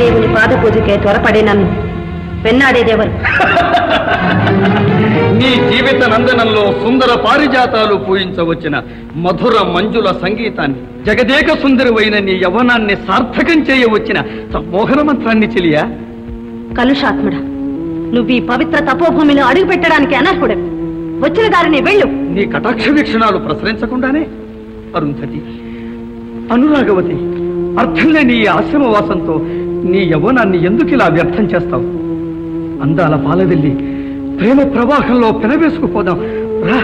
దేవుని పాద పూజకే త్వరపడే నన్ను పెన్నాడేదేవరు? నీ జీవిత నందనంలో సుందర పారిజాతాలు పూజించవచ్చిన మధుర మంజుల సంగీతాన్ని, జగదేక సుందరమైన నీ యవ్వనాన్ని సార్థకం చేయవచ్చిన మోహన మంత్రాన్ని చెలియా. కలుషాత్ముడా, నువ్వు ఈ పవిత్ర తపోభూమిలో అడుగు పెట్టడానికి అనర్హుడు. వచ్చిన దారిని వెళ్ళు. నీ కటాక్ష వీక్షణాలు ప్రసరించకుండానే అరుంధతి, అనురాగవతి, అర్థం లేని ఈ ఆశ్రమవాసంతో నీ యవ్వనాన్ని ఎందుకు ఇలా వ్యర్థం చేస్తావు? అందాల పాలవెల్లి ప్రేమ ప్రవాహంలో పెనవేసుకుపోదాం రా.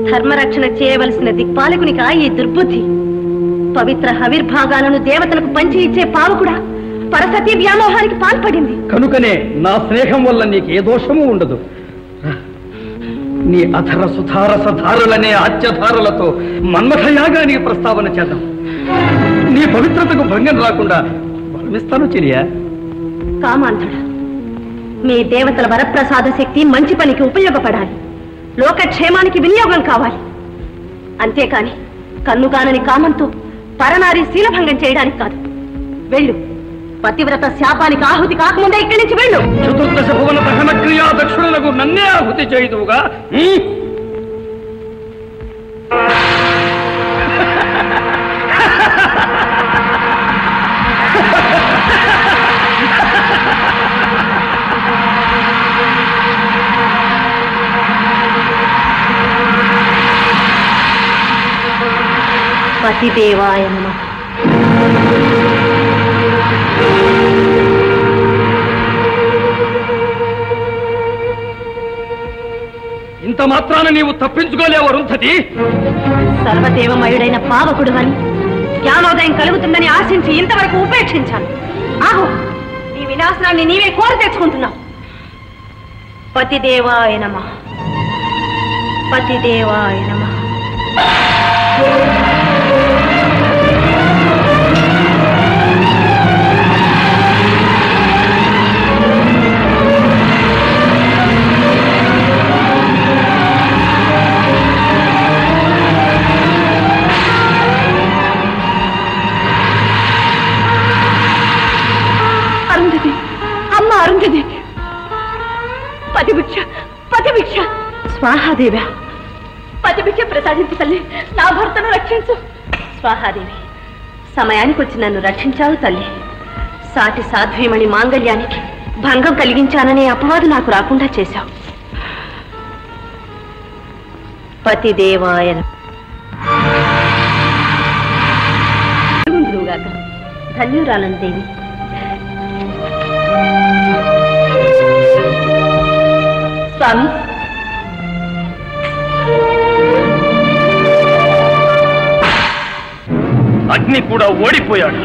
ధర్మరక్షణ చేయవలసిన దిక్పాలకునికా ఈ దుర్బుద్ధి? పవిత్ర హవిర్భాగాలను దేవతలకు పంచి ఇచ్చే పావకుడా పరసతి వ్యామోహానికి పాల్పడింది. కనుకనే నా స్నేహం వల్ల నీకు ఏ దోషము ఉండదు. నీ అధర సుధారస ధారలనే ఆత్యధారలతో మన్మథయాగానికి ప్రస్తావన చేద్దాం. నీ పవిత్రతకు భంగం రాకుండా వరమిస్తాను చెలియా. కామాంధుడా, మీ దేవతల వరప్రసాద శక్తి మంచి పనికి ఉపయోగపడాలి, లోకక్షేమానికి వినియోగం కావాలి. అంతేకాని కన్నుగానని కామంతో పరనారి శీలభంగం చేయడానికి కాదు. వెళ్ళు, పతివ్రత శాపానికి ఆహుతి కాకముందే ఇక్కడి నుంచి వెళ్ళు. చతుర్దశ భువన దహన క్రియా దక్షిణలకు నన్నే ఆహుతి చేయుదువుగా. పతిదేవాయ నమః. ఇంత మాత్రాన నీవు తప్పించుకోలేవు అరుంధతి. సర్వదేవమయుడైన పావకుడు అని జ్ఞానోదయం కలుగుతుందని ఆశించి ఇంతవరకు ఉపేక్షించాను. ఆహో, నీ వినాశనాన్ని నీవే కోరి తెచ్చుకుంటున్నావు. పతిదేవాయ నమః, పతిదేవాయ నమః. అరుంధతి, అమ్మ అరుంధతి, పతిభిక్ష పతిభిక్ష. స్వాహాదేవి, పతిభిక్ష ప్రసాదించు తల్లి, నా భర్తను రక్షించు. స్వాహాదేవి, సమయానికి వచ్చి నన్ను రక్షించావు తల్లి. సాటి సాధ్వీమణి మాంగళ్యానికి భంగం కలిగించాననే అపవాదు నాకు రాకుండా చేశావు. పతిదేవాయ గురువుగాక. ధన్యురాలను దేవి. స్వామి, అగ్ని కూడా ఓడిపోయాడు.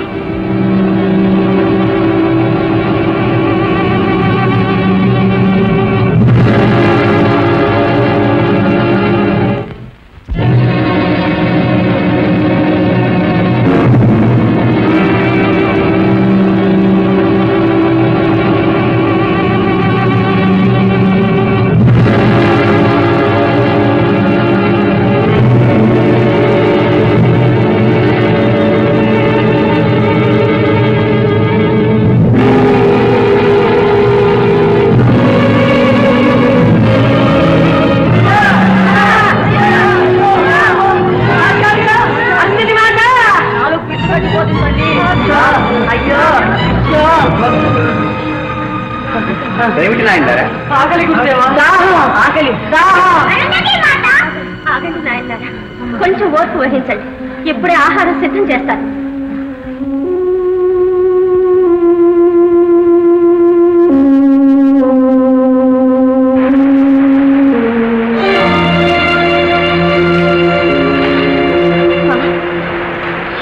కొంచెం ఓర్పు వహించండి, ఇప్పుడే ఆహారం సిద్ధం చేస్తాను.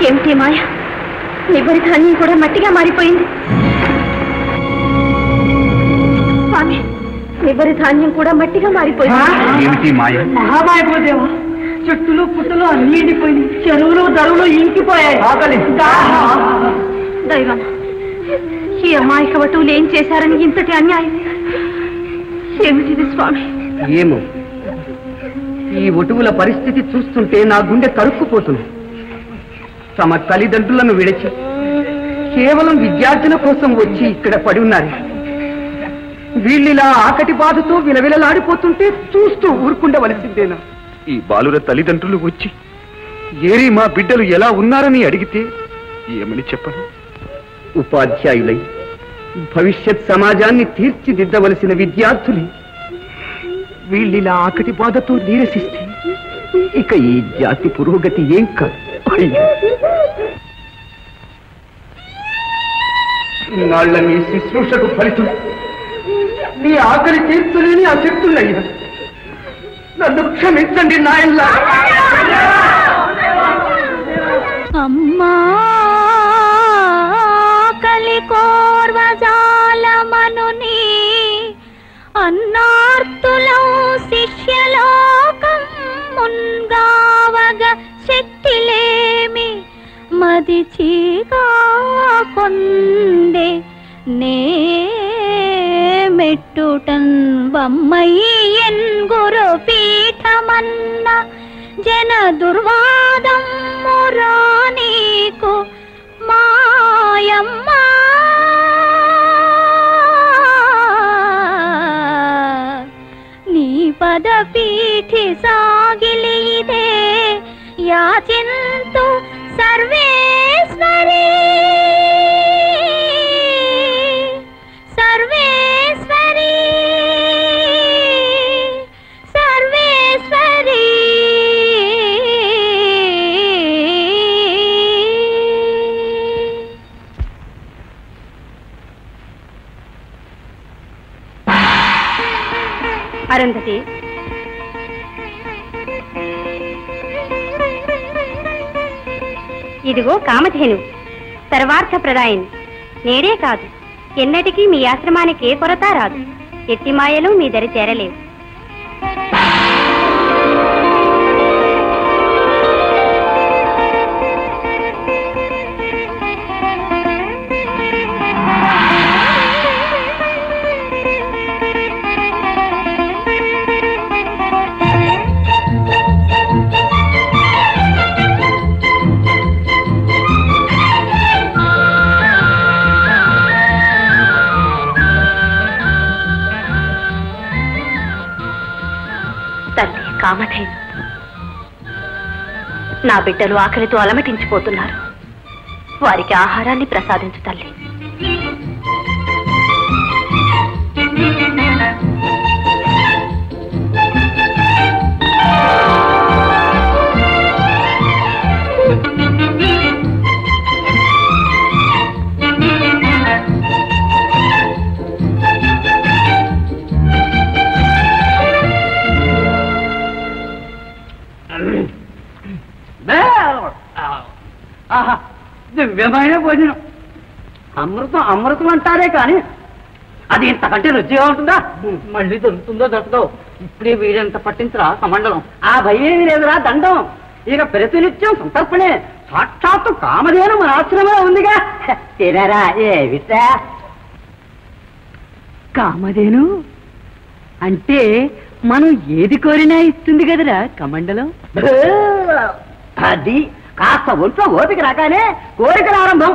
ఏమిటి మాయ, నిబరి ధాన్యం కూడా మట్టిగా మారిపోయింది. స్వామి, నిబరి ధాన్యం కూడా మట్టిగా మారిపోయింది. మహామాయపోదేవా, చెట్టులు పుట్టలు అన్ని ఎండిపోయినాయి, చెరువులు దరువులు ఇంకిపోయాయి. దైవం, ఈ అమాయక వటువులు ఏం చేశారని ఇంతటి అన్యాయం ఏమిటిది స్వామి? ఏమో, ఈ ఒటువుల పరిస్థితి చూస్తుంటే నా గుండె తరుక్కుపోతుంది. తమ తల్లిదండ్రులను విడిచి కేవలం విద్యార్థుల కోసం వచ్చి ఇక్కడ పడి ఉన్నారు. వీళ్ళిలా ఆకటి బాధతో విలవిలలాడిపోతుంటే చూస్తూ ఊరుకుండవలసిందేనా? ఈ బాలుర తల్లిదండ్రులు వచ్చి ఏరి మా బిడ్డలు ఎలా ఉన్నారని అడిగితే ఏమని చెప్పను? ఉపాధ్యాయులై భవిష్యత్ సమాజాన్ని తీర్చిదిద్దవలసిన విద్యార్థులు వీళ్ళిలా ఆకటి బాధతో నీరసిస్తే ఇక ఈ జాతి పురోగతి ఏం కాదు. నాళ్ల మీ శుశ్రూషకు ఫలితం మీ ఆకలి తీర్చలేని అశక్తులయ్యా. నన్ను క్షమించండి నాయన్లా. అమ్మా కలి కోర్వజాలమనుని అన్నార్తులం శిష్యలోకం మున్గావగ శక్తిలేమి మదిచిగా కొందే నే మెట్టుటన్ వమ్మయ్యన్ గురు పీఠమన్న జన దుర్వాదం మురానీకు మాయమ్మ నీ పద పీఠి సాగిలిదే యాచింతు సర్వేశ్వరీ సర్వేశ్వరీ సర్వేశ్వరీ అరుంధతి, ఇదిగో కామధేను, సర్వార్థ ప్రదాయిని. నేడే కాదు, ఎన్నటికీ మీ ఆశ్రమానికి ఏ కొరత రాదు. ఎట్టి మాయలు మీ దరి చేరలేవు. తల్లి కామధేను, నా బిడ్డలు ఆకలితో అలమటించిపోతున్నారు. వారికి ఆహారాన్ని ప్రసాదించు తల్లి. దివ్యమైన భోజనం. అమృతం అమృతం అంటారే కానీ అది ఇంతకంటే రుచిగా ఉంటుందా? మళ్ళీ దొరుకుతుందో దొరకదో. ఇప్పుడే వీడంత పట్టించరా కమండలం. ఆ భయం లేదురా దండం. ఇక ప్రతినిత్యం సంతర్పణే. సాక్షాత్తు కామధేను మన ఆశ్రమంలో ఉందిగా. తినరా ఏవిటా కామధేను అంటే మనం ఏది కోరినా ఇస్తుంది కదరా కమండలం. అది కాస్త ఒంట్లో ఓపిక రాగానే కోరికల ఆరంభం.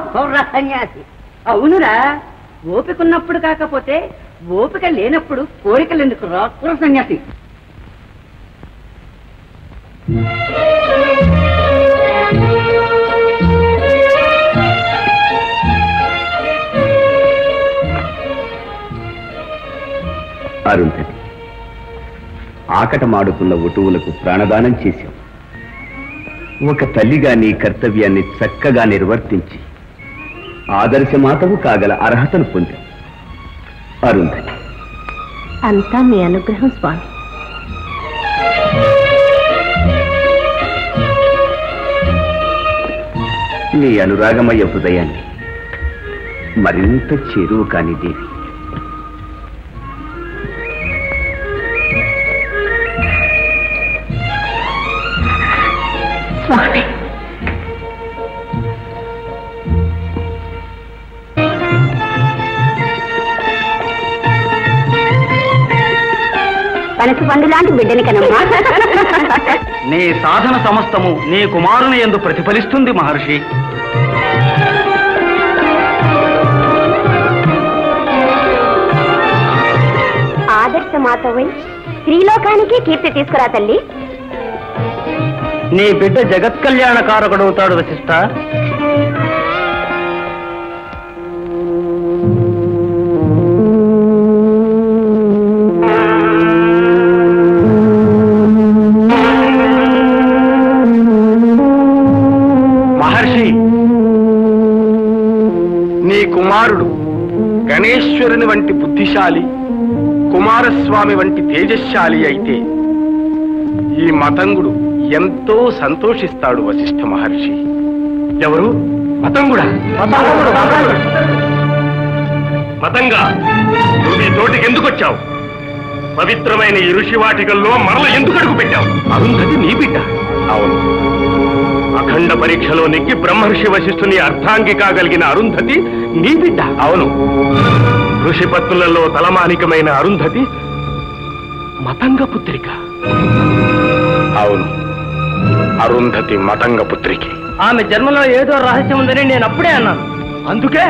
సన్యాసి అవునురా, ఓపిక ఉన్నప్పుడు కాకపోతే ఓపిక లేనప్పుడు కోరికలు ఎందుకు రా సన్యాసి. అరుంధతి, ఆకటమాడుతున్న వటువులకు ప్రాణదానం చేశాం. ఒక తల్లిగా నీ కర్తవ్యాన్ని చక్కగా నిర్వర్తించి ఆదర్శమాతవు కాగల అర్హతను పొందాం. అరుంధతి, అంతా మీ అనుగ్రహం స్వామి. నీ అనురాగమయ హృదయాన్ని మరింత చేరువు కాని దేవి. స్వామి, పనసు పండు లాంటి బిడ్డని కనమ్మా. నీ సాధన సమస్తము నీ కుమారుని యందు ప్రతిఫలిస్తుంది మహర్షి. ఆదర్శ మాతవై స్త్రీలోకానికి కీర్తి తీసుకురా తల్లి. నీ బిడ్డ జగత్ కళ్యాణకారకుడవుతాడు వశిష్ఠ. మహర్షి, నీ కుమారుడు గణేశ్వరుని వంటి బుద్ధిశాలి, కుమారస్వామి వంటి తేజశాలి అయితే ఈ మతంగుడు ఎంతో సంతోషిస్తాడు వశిష్ఠ మహర్షి. ఎవరు? మతంగుడా? మతంగా నువ్వు ఈ తోటికి ఎందుకు వచ్చావు? పవిత్రమైన ఈ ఋషి వాటికల్లో మరల ఎందుకు అడుగు పెట్టావు? అరుంధతి నీ బిడ్డ? అవును. అఖండ పరీక్షలో నెగ్గి బ్రహ్మర్షి వశిష్ఠుని అర్ధాంగి కాగలిగిన అరుంధతి నీ బిడ్డ? అవును. ఋషి పత్నులలో తలమానికమైన అరుంధతి మతంగ పుత్రిక? అవును, అరుంధతి మతంగ పుత్రికి. ఆమె జన్మలో ఏదో రహస్యం ఉందని నేను అప్పుడే అన్నాను. అందుకే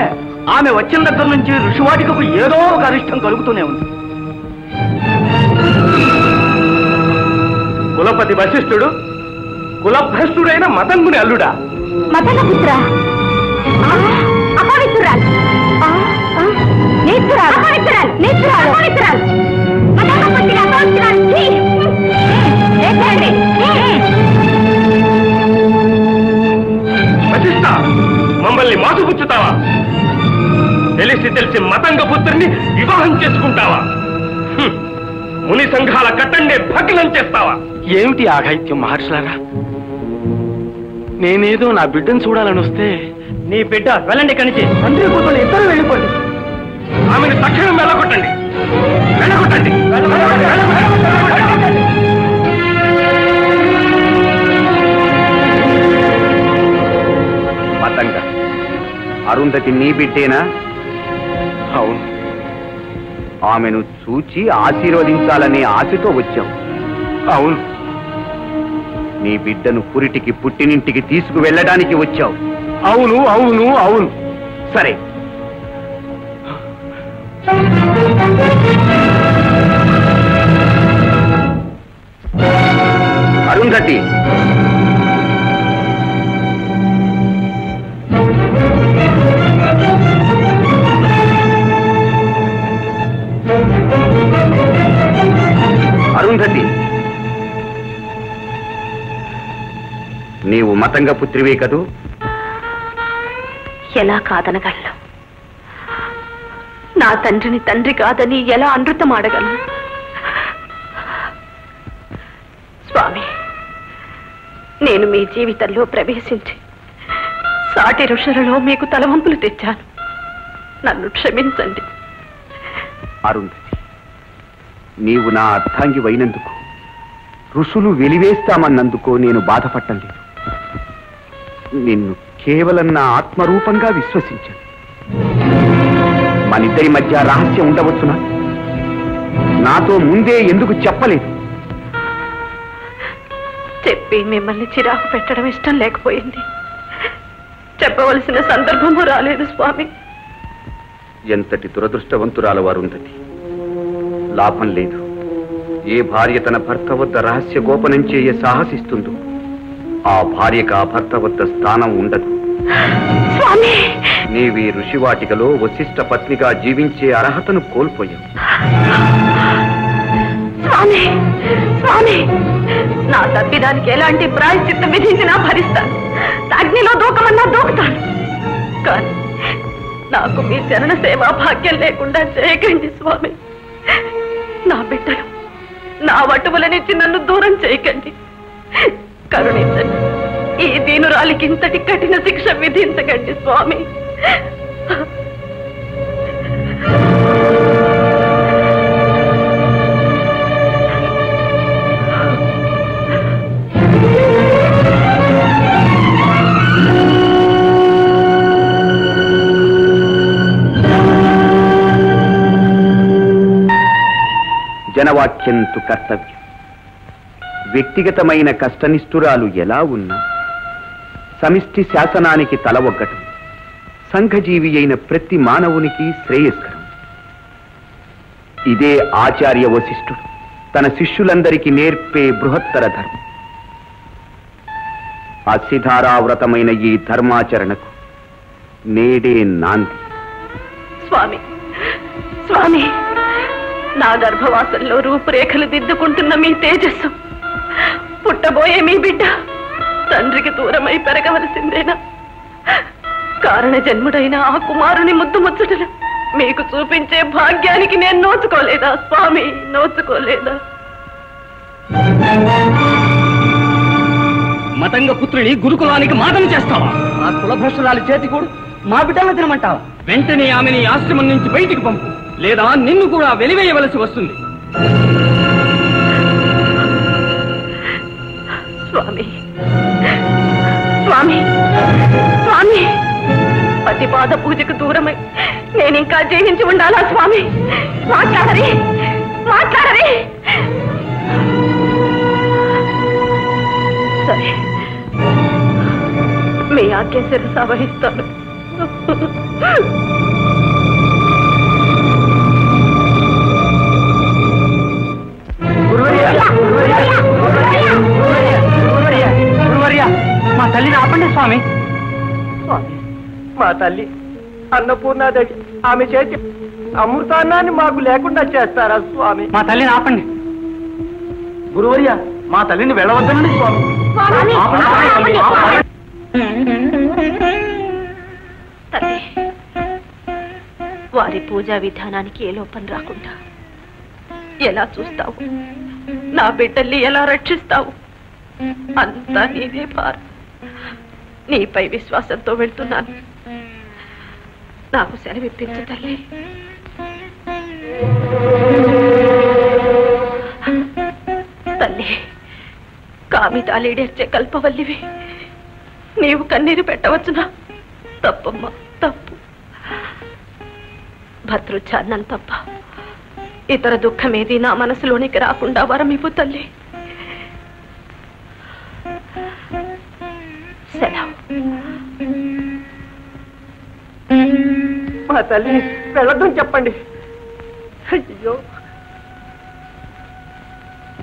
ఆమె వచ్చిన దగ్గర నుంచి ఋషివాటికకు ఏదో ఒక అరిష్టం కలుగుతూనే ఉంది. కులపతి వశిష్ఠుడు కులభ్రష్టుడైన మతంగుని అల్లుడా? మతంగ పుత్ర, అపవిత్రురాలు, నేత్రురాలు, అపవిత్రురాలు, నేత్రురాలు, అపవిత్రురాలు, మతంగ పుత్రిక, అపవిత్రురాలు. వశిష్ఠ, మమ్మల్ని మాసుపుచ్చుతావా? తెలిసి తెలిసి మతంగ పుత్రుని వివాహం చేసుకుంటావా? ముని సంఘాల కట్టండే భగ్నం చేస్తావా? ఏమిటి ఆఘాయిత్యం మహర్షులారా? నేనేదో నా బిడ్డను చూడాలని వస్తే నీ బిడ్డ వెళ్ళండి కనిచి తండ్రి కూతురు ఇద్దరు వెళ్ళిపోండి. ఆమెను తక్షణం వెళ్ళగొట్టండి. మతంగ, అరుంధతి నీ బిడ్డేనా? అవును. ఆమెను చూచి ఆశీర్వదించాలనే ఆశతో వచ్చావు. అవును. నీ బిడ్డను పురిటికి పుట్టినింటికి తీసుకువెళ్ళడానికి వచ్చావు. అవును అవును అవును. సరే, అరుంధతి, అరుంధతి, నీవు మతంగ పుత్రివే కదూ? ఎలా కాదనగలను? నా తండ్రిని తండ్రి కాదని ఎలా అనృతమాడగలను? స్వామి, నేను మీ జీవితంలో ప్రవేశించి సాటి ఋషులలో మీకు తలవంపులు తెచ్చాను. నన్ను క్షమించండి. అరుంధతి, నీవు నా అర్థాంగి అయినందుకు, ఋషులు వెలివేస్తామన్నందుకో నేను బాధపడటం లేదు. నిన్ను కేవలం నా ఆత్మరూపంగా విశ్వసించాను. మనిద్దరి మధ్య రహస్యం ఉండవచ్చునా? నాతో ముందే ఎందుకు చెప్పలేదు? చెప్పి మిమ్మల్ని చిరాకు పెట్టడం ఇష్టం లేకపోయింది. చెప్పవలసిన సందర్భము రాలేదు స్వామి. ఎంతటి దురదృష్టవంతురాలు అరుంధతి. లాభం లేదు. ఏ భార్య తన భర్త వద్ద రహస్య గోపనం చేయ సాహసిస్తుందో ఆ భార్యకు ఆ భర్త వద్ద స్థానం ఉండదు. నీవి ఋషివాటికలో వశిష్ఠ పత్నిగా జీవించే అర్హతను కోల్పోయావు. స్వామి, స్వామి, నా తప్పిదానికి ఎలాంటి ప్రాయశ్చిత్తం విధించినా భరిస్తాను. అగ్నిలో దూకమన్నా దూకుతాను. కానీ నాకు మీ చరణ సేవా భాగ్యం లేకుండా చేయకండి స్వామి. నా బిడ్డలు, నా వటువులనిచ్చి నన్ను దూరం చేయకండి. కరుణించండి. ఈ దీనురాలికి ఇంతటి కఠిన శిక్ష విధించకండి స్వామి. జనవాక్యంతు కర్తవ్యం. వ్యక్తిగతమైన కష్టనిష్ఠురాలు ఎలా ఉన్నా సమిష్టి శాసనానికి తల ఒగ్గటం సంఘజీవి అయిన ప్రతి మానవునికి శ్రేయస్కరం. ఇదే ఆచార్య వశిష్ఠుడు తన శిష్యులందరికీ నేర్పే బృహత్తర ధర్మం. అసిధారావ్రతమైన ఈ ధర్మాచరణకు నేడే నాంది. స్వామి, స్వామి, నా గర్భవాసంలో రూపురేఖలు దిద్దుకుంటున్న మీ తేజస్సు, పుట్టబోయే మీ బిడ్డ తండ్రికి దూరమై పెరగవలసిందేనా? కారణ జన్ముడైన ఆ కుమారుని ముద్దు ముచ్చటలు మీకు చూపించే భాగ్యానికి నేను నోచుకోలేదా స్వామి? నోచుకోలేదా? మతంగ పుత్రుని గురుకులానికి మాదం చేస్తావా? ఆ కులభ్రష్టురాలి చేతి కూడా మా బిడ్డలను తినమంటావా? వెంటనే ఆమెని ఆశ్రమం నుంచి బయటికి పంపు, లేదా నిన్ను కూడా వెలివేయవలసి వస్తుంది. స్వామి, స్వామి, స్వామి, పతిపాద పూజకు దూరమై నేనింకా జీవించి ఉండాలా స్వామి? మాట్లాడరే, మాట్లాడరే. సరే, మీ ఆజ్ఞ శిరస వహిస్తాను. మా తల్లిని ఆపండి స్వామి. స్వామి, మా తల్లి అన్నపూర్ణాదేవి ఆమె చేతి అమృతాన్నాన్ని మాకు లేకుండా చేస్తారా స్వామి? మా తల్లిని ఆపండి. గురువర్య, మా తల్లిని వెళ్ళవద్దనండి స్వామి. తల్లి, వారి పూజా విధానానికి ఏ లోపం రాకుండా ఎలా చూస్తావు? నా బిడ్డల్ని ఎలా రక్షిస్తావు? అంతా నీదే భారం. నీపై విశ్వాసంతో వెళ్తున్నాను. నాకు సెలవిప్పించు తల్లి. తల్లి, కామితాలేడేర్చే కల్పవల్లివి, నీవు కన్నీరు పెట్టవచ్చునా? తప్పమ్మా, తప్పు. భద్రుచ్చారణం తప్ప ఇతర దుఃఖమేది నా మనసులోనికి రాకుండా వరమివ్వు తల్లి. సెలవు. మా తల్లిని వెళ్ళొద్దని చెప్పండి. అయ్యో,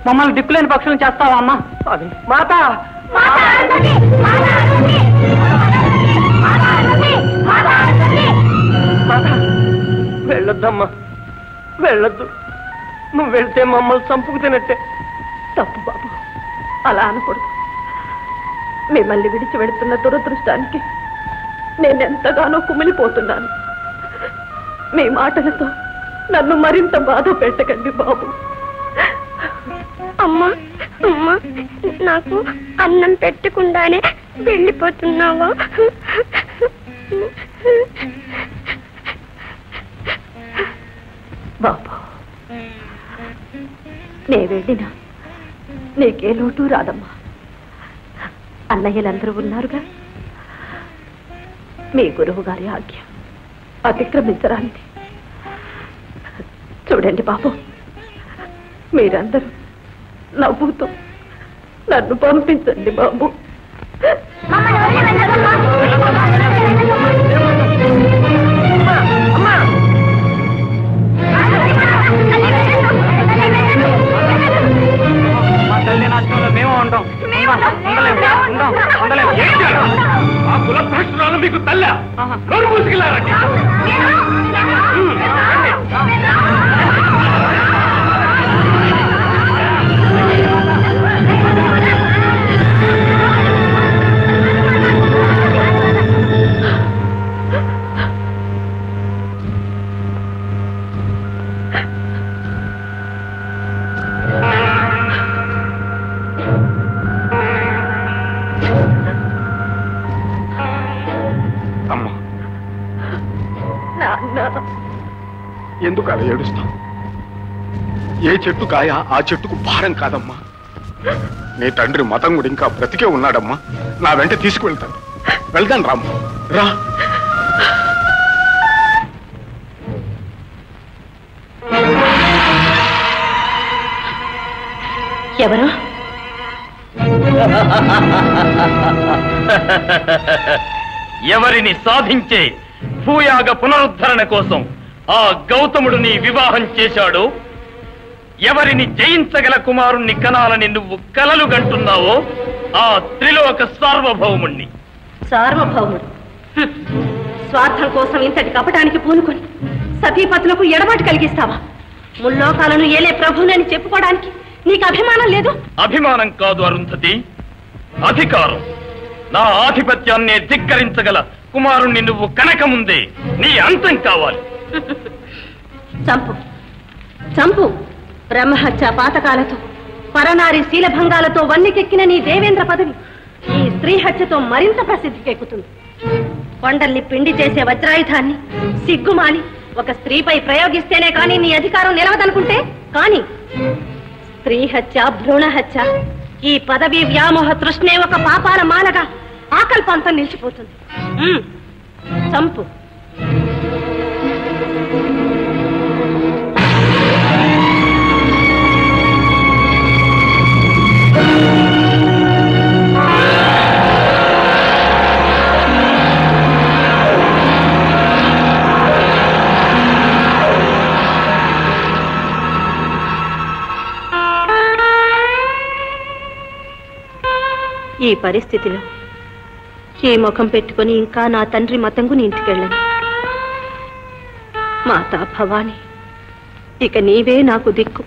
మమ్మల్ని దిక్కులేని పక్షులను చేస్తావా అమ్మా? మాత, వెళ్ళొద్దమ్మా, వెళ్ళొద్దు. నువ్వు వెళ్తే మమ్మల్ని చంపుకు తినట్టే. తప్పు బాబు, అలా అనకూడదు. మిమ్మల్ని విడిచి వెళుతున్న దురదృష్టానికి నేనెంతగానో కుమిలిపోతున్నాను. మీ మాటలతో నన్ను మరింత బాధ పెట్టకండి బాబు. అమ్మా, అమ్మా, నాకు అన్నం పెట్టకుండానే వెళ్ళిపోతున్నావా? బాబు, నే వెళ్ళినా నీకే లోటు రాదమ్మా. అన్నయ్యలందరూ ఉన్నారుగా. మీ గురువు గారి ఆజ్ఞ అతిక్రమించరానిది. చూడండి బాబు, మీరందరూ నవ్వుతూ నన్ను పంపించండి బాబు. మేము ఉంటాం. ఆ కులభ్రష్టురాలు మీకు తల్ల నోరు మూసుకెళ్ళారండి. ఎందుకు అలా ఏడుస్తాం? ఏ చెట్టు కాయ ఆ చెట్టుకు భారం కాదమ్మా. నీ తండ్రి మతం కూడా ఇంకా బ్రతికే ఉన్నాడమ్మా. నా వెంట తీసుకువెళ్తాను. వెళ్తాను రామ్మ, రా. ఎవరు? ఎవరిని సాధించే భూయాగ పునరుద్ధరణ కోసం ఆ గౌతముడు నీ వివాహం చేశాడు, ఎవరిని జయించగల కుమారుణ్ణి కనాలని నువ్వు కలలు గంటున్నావో ఆ త్రిలోక సార్వభౌముణ్ణి. సార్వభౌముడు స్వార్థం కోసం ఇంతటి కపటానికి పూనుకొని సతీపతులకు ఎడబాటు కలిగిస్తావా? ముల్లోకాలను ఏలే ప్రభువునని చెప్పుకోవడానికి నీకు అభిమానం లేదు? అభిమానం కాదు అరుంధతి, అధికారం. నా ఆధిపత్యాన్నే ధిక్కరించగల కుమారుణ్ణి నువ్వు కనకముందే నీ అంతం కావాలి. చంపు, చంపు. బ్రహ్మహత్య పాతకాలతో పరనారి శీలభంగాలతో వన్నెకెక్కిన నీ దేవేంద్ర పదవి ఈ స్త్రీ హత్యతో మరింత ప్రసిద్ధికెక్కుతుంది. కొండల్ని పిండి చేసే వజ్రాయుధాన్ని సిగ్గుమాలి ఒక స్త్రీపై ప్రయోగిస్తేనే కానీ నీ అధికారం నిలవదనుకుంటే కానీ స్త్రీ హత్య, భ్రూణ హత్య, ఈ పదవి వ్యామోహ తృష్ణే ఒక పాపాల మాలగా ఆకల్పంతం నిలిచిపోతుంది. చంపు. ఈ పరిస్థితిలో ఈ ముఖం పెట్టుకుని ఇంకా నా తండ్రి మతంగుని ఇంటికెళ్ళను. మాతా భవాని, ఇక నీవే నాకు దిక్కు.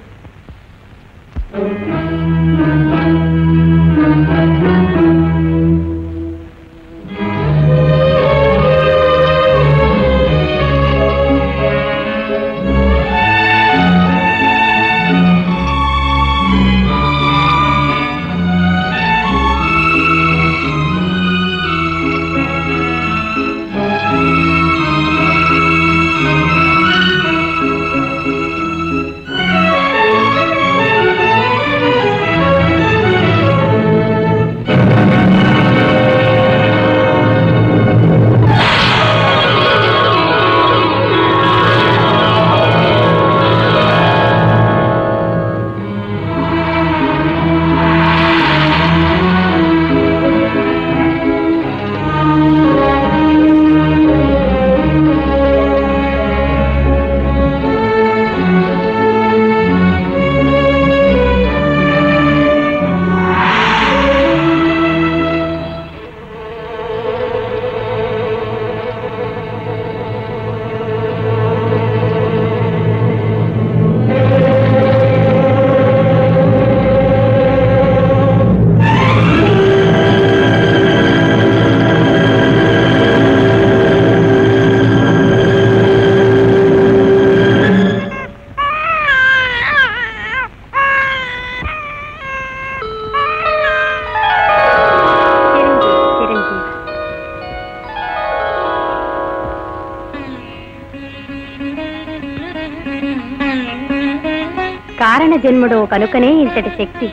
కారణ జన్ముడు కనుకనే ఇంతటి శక్తి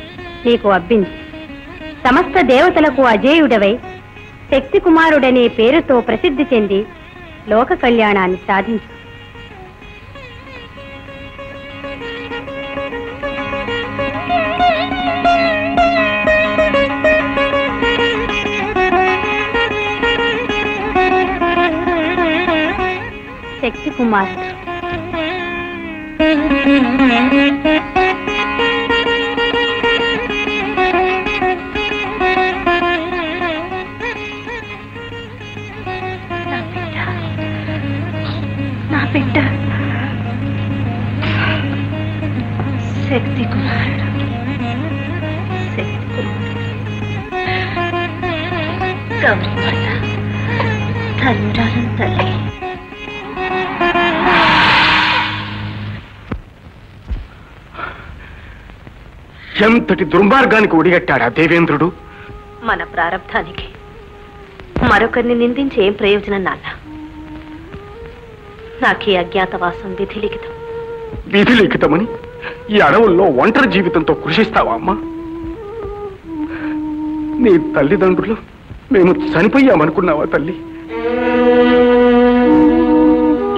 నీకు అబ్బింది. సమస్త దేవతలకు అజేయుడవై శక్తి కుమారుడనే పేరుతో ప్రసిద్ధి చెంది లోక కళ్యాణాన్ని సాధించు. శక్తి కుమారుడు నా బిడ్డ శక్తి కుమారుడు గౌరీమాత ధన్యురాలు తల్లి. ఎంతటి దుర్మార్గానికి ఒడిగట్టాడా దేవేంద్రుడు? మన ప్రారంధానికి మరొకరిని నిందించి ఏం ప్రయోజనం నాన్న? నాకీ అజ్ఞాతవాసం విధి లిఖితం. విధి లిఖితమని ఈ అడవుల్లో ఒంటరి జీవితంతో కృషిస్తావా అమ్మా? నీ తల్లిదండ్రులు మేము చనిపోయామనుకున్నావా తల్లి?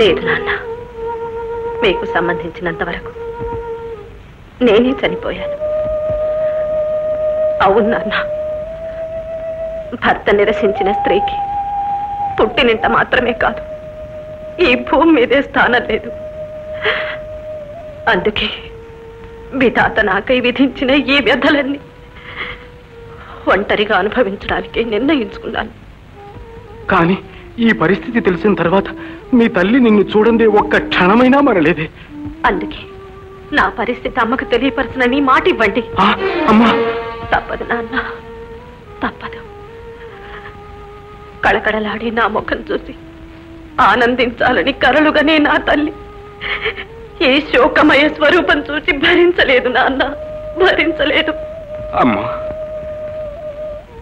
లేదు నాన్న, మీకు సంబంధించినంత వరకు నేనే చనిపోయాను. అవును నాన్న, భర్త నిరసించిన స్త్రీకి పుట్టినింట మాత్రమే కాదు, ఈ భూమి మీదే స్థానం లేదు. అందుకే విధాత నాకై విధించిన ఈ వ్యధలన్నీ ఒంటరిగా అనుభవించడానికి నిర్ణయించుకున్నాను. కానీ ఈ పరిస్థితి తెలిసిన తర్వాత మీ తల్లి నిన్ను చూడండి ఒక్క క్షణమైనా మరలేదే. అందుకే నా పరిస్థితి అమ్మకు తెలియపరచనని మాట ఇవ్వండి. అమ్మా, తప్పదు నాన్న, తప్పదు. కళకళలాడి నా ముఖం చూసి ఆనందించాలని కరలుగానే నా తల్లి ఏ శోకమయ స్వరూపం చూసి భరించలేదు నాన్న, భరించలేదు. అమ్మా,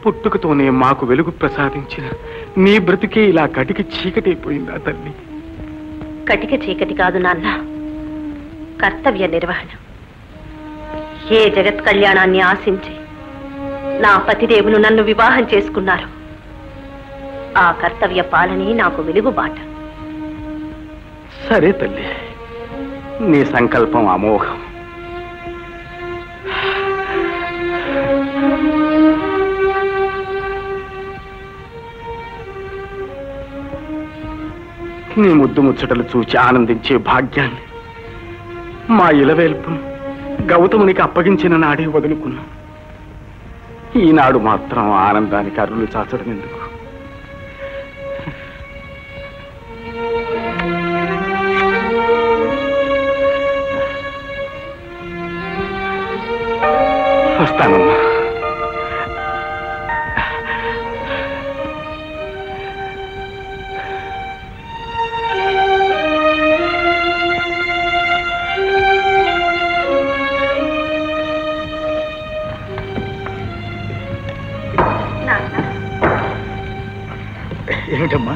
పుట్టుకతోనే మాకు వెలుగు ప్రసాదించిన నీ బ్రతికే ఇలా కటికి చీకటైపోయిందా తల్లి? కటిక చీకటి కాదు నాన్న, కర్తవ్య నిర్వహణ. ఏ జగత్ కళ్యాణాన్ని ఆశించి నా పతిదేవులు నన్ను వివాహం చేసుకున్నారు, ఆ కర్తవ్య పాలనే నాకు వెలుగుబాట. సరే తల్లి, నీ సంకల్పం అమోఘం. నీ ముద్దు ముచ్చటలు చూచి ఆనందించే భాగ్యాన్ని మా ఇలవేల్పును గౌతమునికి అప్పగించిన నాడే వదులుకున్నాం. ఈనాడు మాత్రం ఆనందానికి అరులు చాచడం ఎందుకు? వస్తానమ్మా. ఏమిటమ్మా?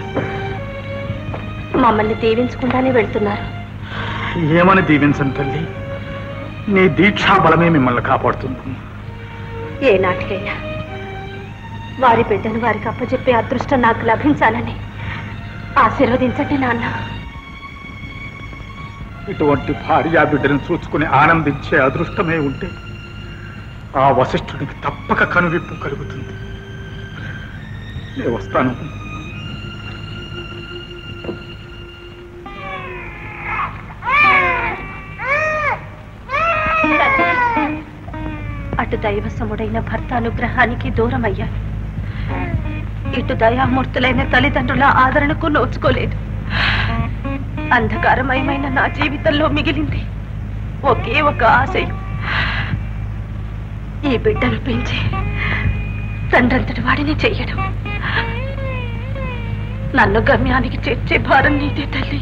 మమ్మల్ని దీవించకుండానే వెళ్తున్నారు. ఏమని దీవించను తల్లి, నీ దీక్షా బలమే మిమ్మల్ని కాపాడుతుంది. ఏ నాటికైనా వారి బిడ్డను వారికి అప్పచెప్పే అదృష్టం నాకు లభించాలని ఆశీర్వదించండి నాన్న. ఇటువంటి భార్యా బిడ్డను చూసుకుని ఆనందించే అదృష్టమే ఉంటే ఆ వశిష్ఠుడికి తప్పక కనువిప్పు కలుగుతుంది. నేను వస్తాను. అటు దైవసముడైన భర్త అనుగ్రహానికి దూరమయ్యాను, ఇటు దయామూర్తులైన తల్లిదండ్రుల ఆదరణకు నోచుకోలేదు. అంధకారమయమైన నా జీవితంలో మిగిలింది ఒకే ఒక ఆశయం, ఈ బిడ్డను పెంచి తండ్రంతటి వాడిని చెయ్యడం. నన్ను గమ్యానికి చేర్చే భారం నీదే తల్లి.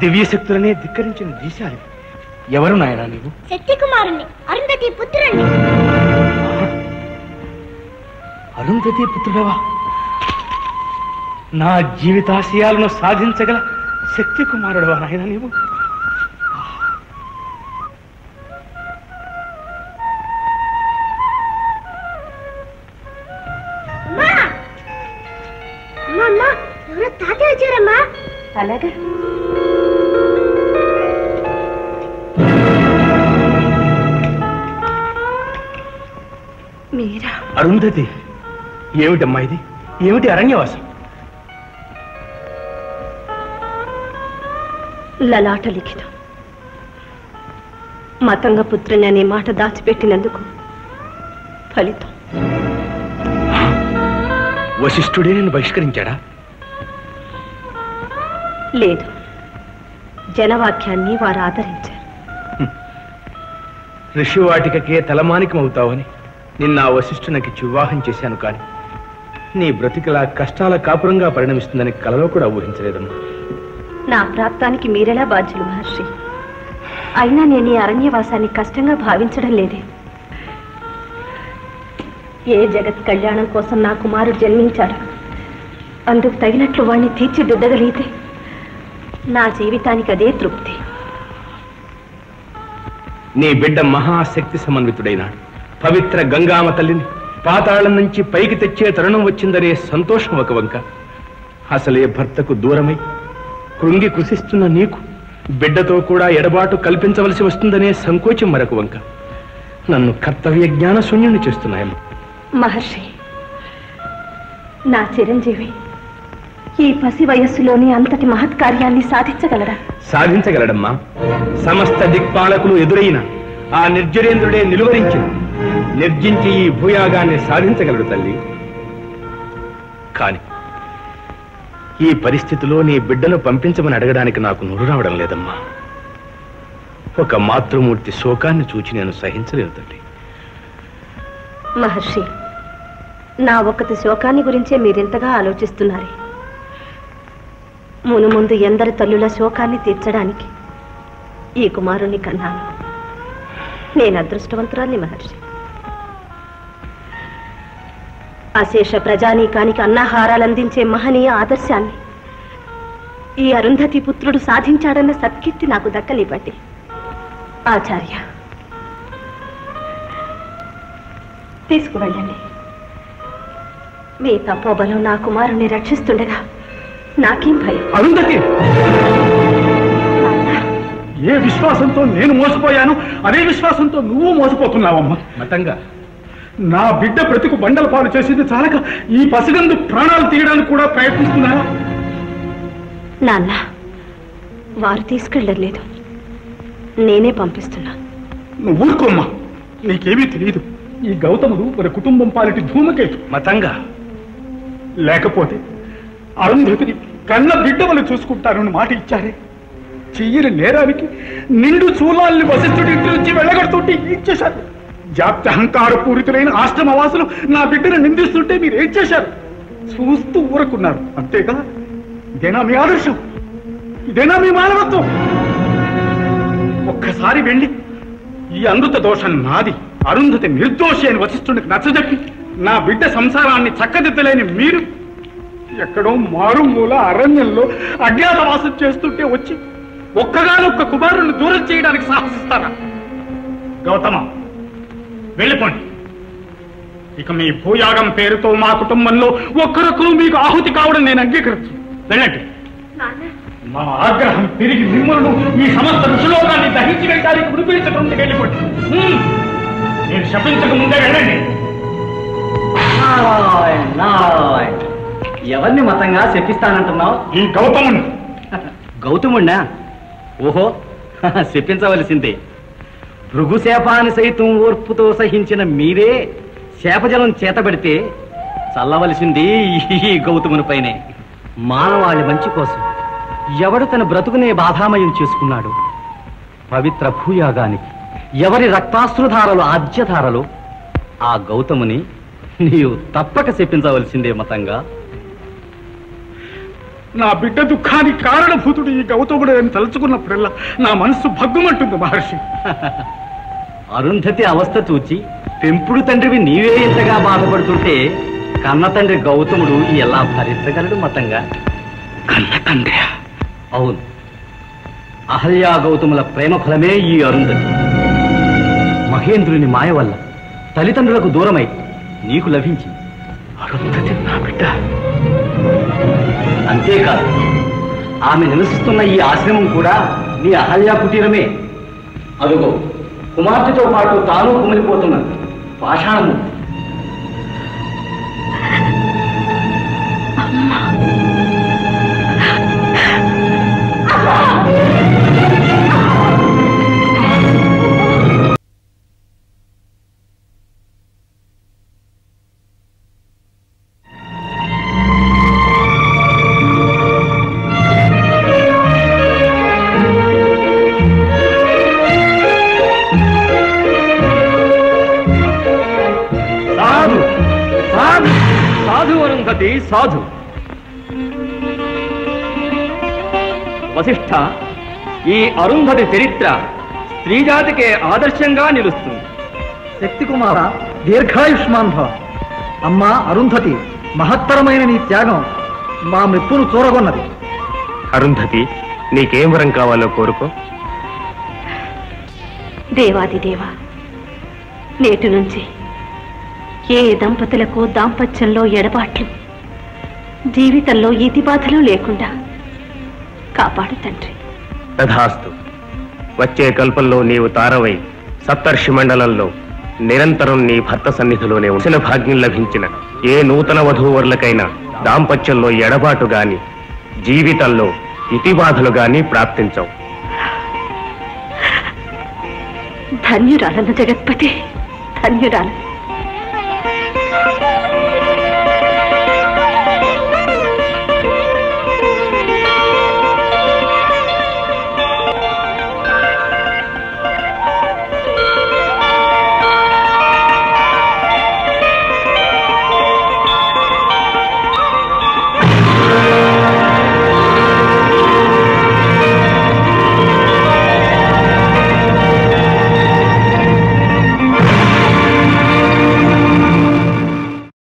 దివ్య శక్తులనే ధిక్కరించిన దేశాలు ఎవరు నాయనా నీవు? శక్తి కుమారుణ్ణి, అరుంధతి పుత్రుణ్ణి. అరుంధతి పుత్రుడవా? నా జీవితాశయాలను సాధించగల శక్తి కుమారుడవా నాయనా నీవు? ఎవరో తాతయ్య వచ్చారమ్మా. అలాగా మీరా? అరుంధతి, ఏమిటమ్మా ఇది? ఏమిటి అరణ్యవాసం? లలాట లిఖితం. మతంగ పుత్రుని అనే మాట దాచిపెట్టినందుకు ఫలితం. వశిష్ఠుడే నేను బహిష్కరించాడా? లేదు, జనవాక్యాన్ని వారు ఆదరించారు. ఋషివాటికకే తలమానికం అవుతావని నిన్న ఆ వశిష్ఠునికి వివాహం చేశాను, కానీ నీ బ్రతికలా కష్టాల కాపురంగా పరిణమిస్తుందని కలలో కూడా ఊహించలేదమ్మా. నా ప్రాప్తానికి మీరెలా బాధ్యులు మహర్షి? అయినా నేను ఈ అరణ్యవాసాన్ని కష్టంగా భావించడం లేదే. ఏ జగత్ కళ్యాణం కోసం నా కుమారుడు జన్మించాడు, అందుకు తగినట్లు వాణ్ణి తీర్చిదిద్దగలిగితే నా జీవితానికి అదే తృప్తి. నీ బిడ్డ మహాశక్తి సమన్వితుడైనాడు. పవిత్ర గంగామ తల్లిని పాతాళం నుంచి పైకి తెచ్చే తరుణం వచ్చిందనే సంతోషం ఒక వంక, అసలే భర్తకు దూరమై కృంగి కృషిస్తున్న నీకు బిడ్డతో కూడా ఎడబాటు కల్పించవలసి వస్తుందనే సంకోచం మరొక వంక నన్ను కర్తవ్య జ్ఞాన శూన్యుని చేస్తున్నాయమ్మా. మహర్షి, నా చిరంజీవి ఈ పసి వయస్సులోని అంతటి మహత్కార్యాన్ని సాధించగలరా? సాధించగలడమ్మా. సమస్త దిక్పాలకులు ఎదురైన ఆ నిర్జరేంద్రుడే నిలువరించిన నిర్జించి ఈ భూయాగాన్ని సాధించగలడు తల్లి. కాని ఈ పరిస్థితిలో నీ బిడ్డను పంపించమని అడగడానికి నాకు నోరు రావడం లేదమ్మా. ఒక మాతృమూర్తి శోకాన్ని చూచి నేను సహించలేను తల్లి. మహర్షి, నా ఒక్కటి శోకాన్ని గురించే మీరింతగా ఆలోచిస్తున్నారే. మునుముందు ఎందరి తల్లుల శోకాన్ని తీర్చడానికి ఈ కుమారుణ్ణి కన్నాను. నేను అదృష్టవంతురాల్ని మహర్షి. అశేష ప్రజానీకానికి అన్నాహారాలందించే మహనీయ ఆదర్శాన్ని ఈ అరుంధతి పుత్రుడు సాధించాడన్న సత్కీర్తి నాకు దక్కనివ్వండి ఆచార్య. తీసుకువెళ్ళండి. మీ తపోబలం నా కుమారుణ్ణి రక్షిస్తుండగా నాకేం భయం? అరుంధతి, ఏ విశ్వాసంతో నేను మోసపోయాను అదే విశ్వాసంతో నువ్వు మోసపోతున్నావమ్మా. మతంగా నా బిడ్డ బ్రతుకు బండల పాలు చేసింది చాలక ఈ పసిగందు ప్రాణాలు తీయడానికి కూడా ప్రయత్నిస్తున్నావా? నాన్న, వారు తీసుకెళ్ళలేదు, నేనే పంపిస్తున్నా. నువ్వు ఊరుకోమ్మా, నీకేమీ తెలియదు. ఈ గౌతముడు మన కుటుంబం పాలిటి ధూమకేతు. మతంగా లేకపోతే అరుంధతిని కన్న బిడ్డవలు చూసుకుంటారని మాట ఇచ్చారే. చెయ్యని నేరానికి నిండు చూలాల్ని వశిష్ఠుడి ఇంటి నుంచి వెళ్ళగొడుతుంటే ఏం చేశారు? జాప్తహంకార పూరితులైన ఆశ్రమవాసులు నా బిడ్డను నిందిస్తుంటే మీరు ఏం చేశారు? చూస్తూ ఊరుకున్నారు, అంతేగా? ఇదేనా మీ ఆదర్శం? ఇదేనా మీ మానవత్వం? ఒక్కసారి వెళ్ళి ఈ అమృత దోషం నాది, అరుంధతి నిర్దోషి అని వశిష్ఠుడికి నచ్చజెప్పి నా బిడ్డ సంసారాన్ని చక్కదిద్దలేని మీరు ఎక్కడో మారుమూల అరణ్యంలో అజ్ఞాతవాసం చేస్తుంటే వచ్చి ఒక్కగానొక్క కుమారుని దూరం చేయడానికి సాహసిస్తారా? గౌతమ, వెళ్ళిపోండి. ఇక మీ భూయాగం పేరుతో మా కుటుంబంలో ఒక్కరొక్కరు మీకు ఆహుతి కావడం నేను అంగీకరించు. వెళ్ళండి. మా ఆగ్రహం తిరిగి మిమ్మల్ని ఈ సమస్త ఋషులోకాన్ని దహించి వెళ్ళడానికి విడిపించకుండా వెళ్ళిపోండి. నేను శపించక ముందే వెళ్ళండి. ఎవరిని మతంగా శపిస్తానంటున్నావు? ఈ గౌతముని. గౌతముణ్ణా? ఓహో, శపించవలసిందే. భృగుశాపాన్ని సైతం ఓర్పుతో సహించిన మీరే శాపజలం చేతబడితే చల్లవలసింది ఈ గౌతముని పైనే. మానవాళి మంచి కోసం ఎవడు తన బ్రతుకునే బాధామయం చేసుకున్నాడు, పవిత్ర భూయాగానికి ఎవరి రక్తాశ్రుధారలు ఆద్యధారలు, ఆ గౌతముని నీవు తప్పక శపించవలసిందే మతంగా. నా బిడ్డ దుఃఖానికి కారణభూతుడు ఈ గౌతముడు అని తలుచుకున్నప్పుడల్లా నా మనస్సు భగ్గుమంటుంది మహర్షి. అరుంధతి అవస్థ చూచి పెంపుడు తండ్రివి నీవే ఇంతగా బాధపడుతుంటే కన్న తండ్రి గౌతముడు ఎలా భరించగలడు మతంగా? కన్న తండ్రి? అవును, అహల్యా గౌతముల ప్రేమ ఫలమే ఈ అరుంధతి. మహేంద్రుని మాయ వల్ల తల్లిదండ్రులకు దూరమై నీకు లభించింది. అరుంధతి నా బిడ్డ. అంతేకాదు, ఆమె నివసిస్తున్న ఈ ఆశ్రమం కూడా నీ అహల్యా కుటీరమే. అదుగో కుమార్తెతో పాటు తాను కుమిలిపోతున్న పాషాణము. సాధు వశిష్ఠ, ఈ అరుంధతి చరిత్ర స్త్రీజాతికే ఆదర్శంగా నిలుస్తుంది. శక్తి కుమార, దీర్ఘాయుష్మాన్ భవ. అమ్మా అరుంధతి, మహత్తరమైన నీ త్యాగం మా మెప్పును చూరగొన్నది. అరుంధతి, నీకేం వరం కావాలో కోరుకో. దేవాది దేవా, నేటి నుంచి ఏ దంపతులకు దాంపత్యంలో ఎడబాట్లు, జీవితంలో ఈతి బాధలు లేకుండా కాపాడు తండ్రి. తథాస్తు. వచ్చే కల్పంలో నీవు తారవై సప్తర్షి మండలంలో నిరంతరం నీ భర్త సన్నిధిలోనే ఉంచిన భాగ్యం లభించిన ఏ నూతన వధూవరులకైనా దాంపత్యంలో ఎడబాటు గాని జీవితంలో ఇతిబాధలు గాని ప్రాప్తించవు. ధన్యురాలను జగత్పతి, ధన్యురాలను.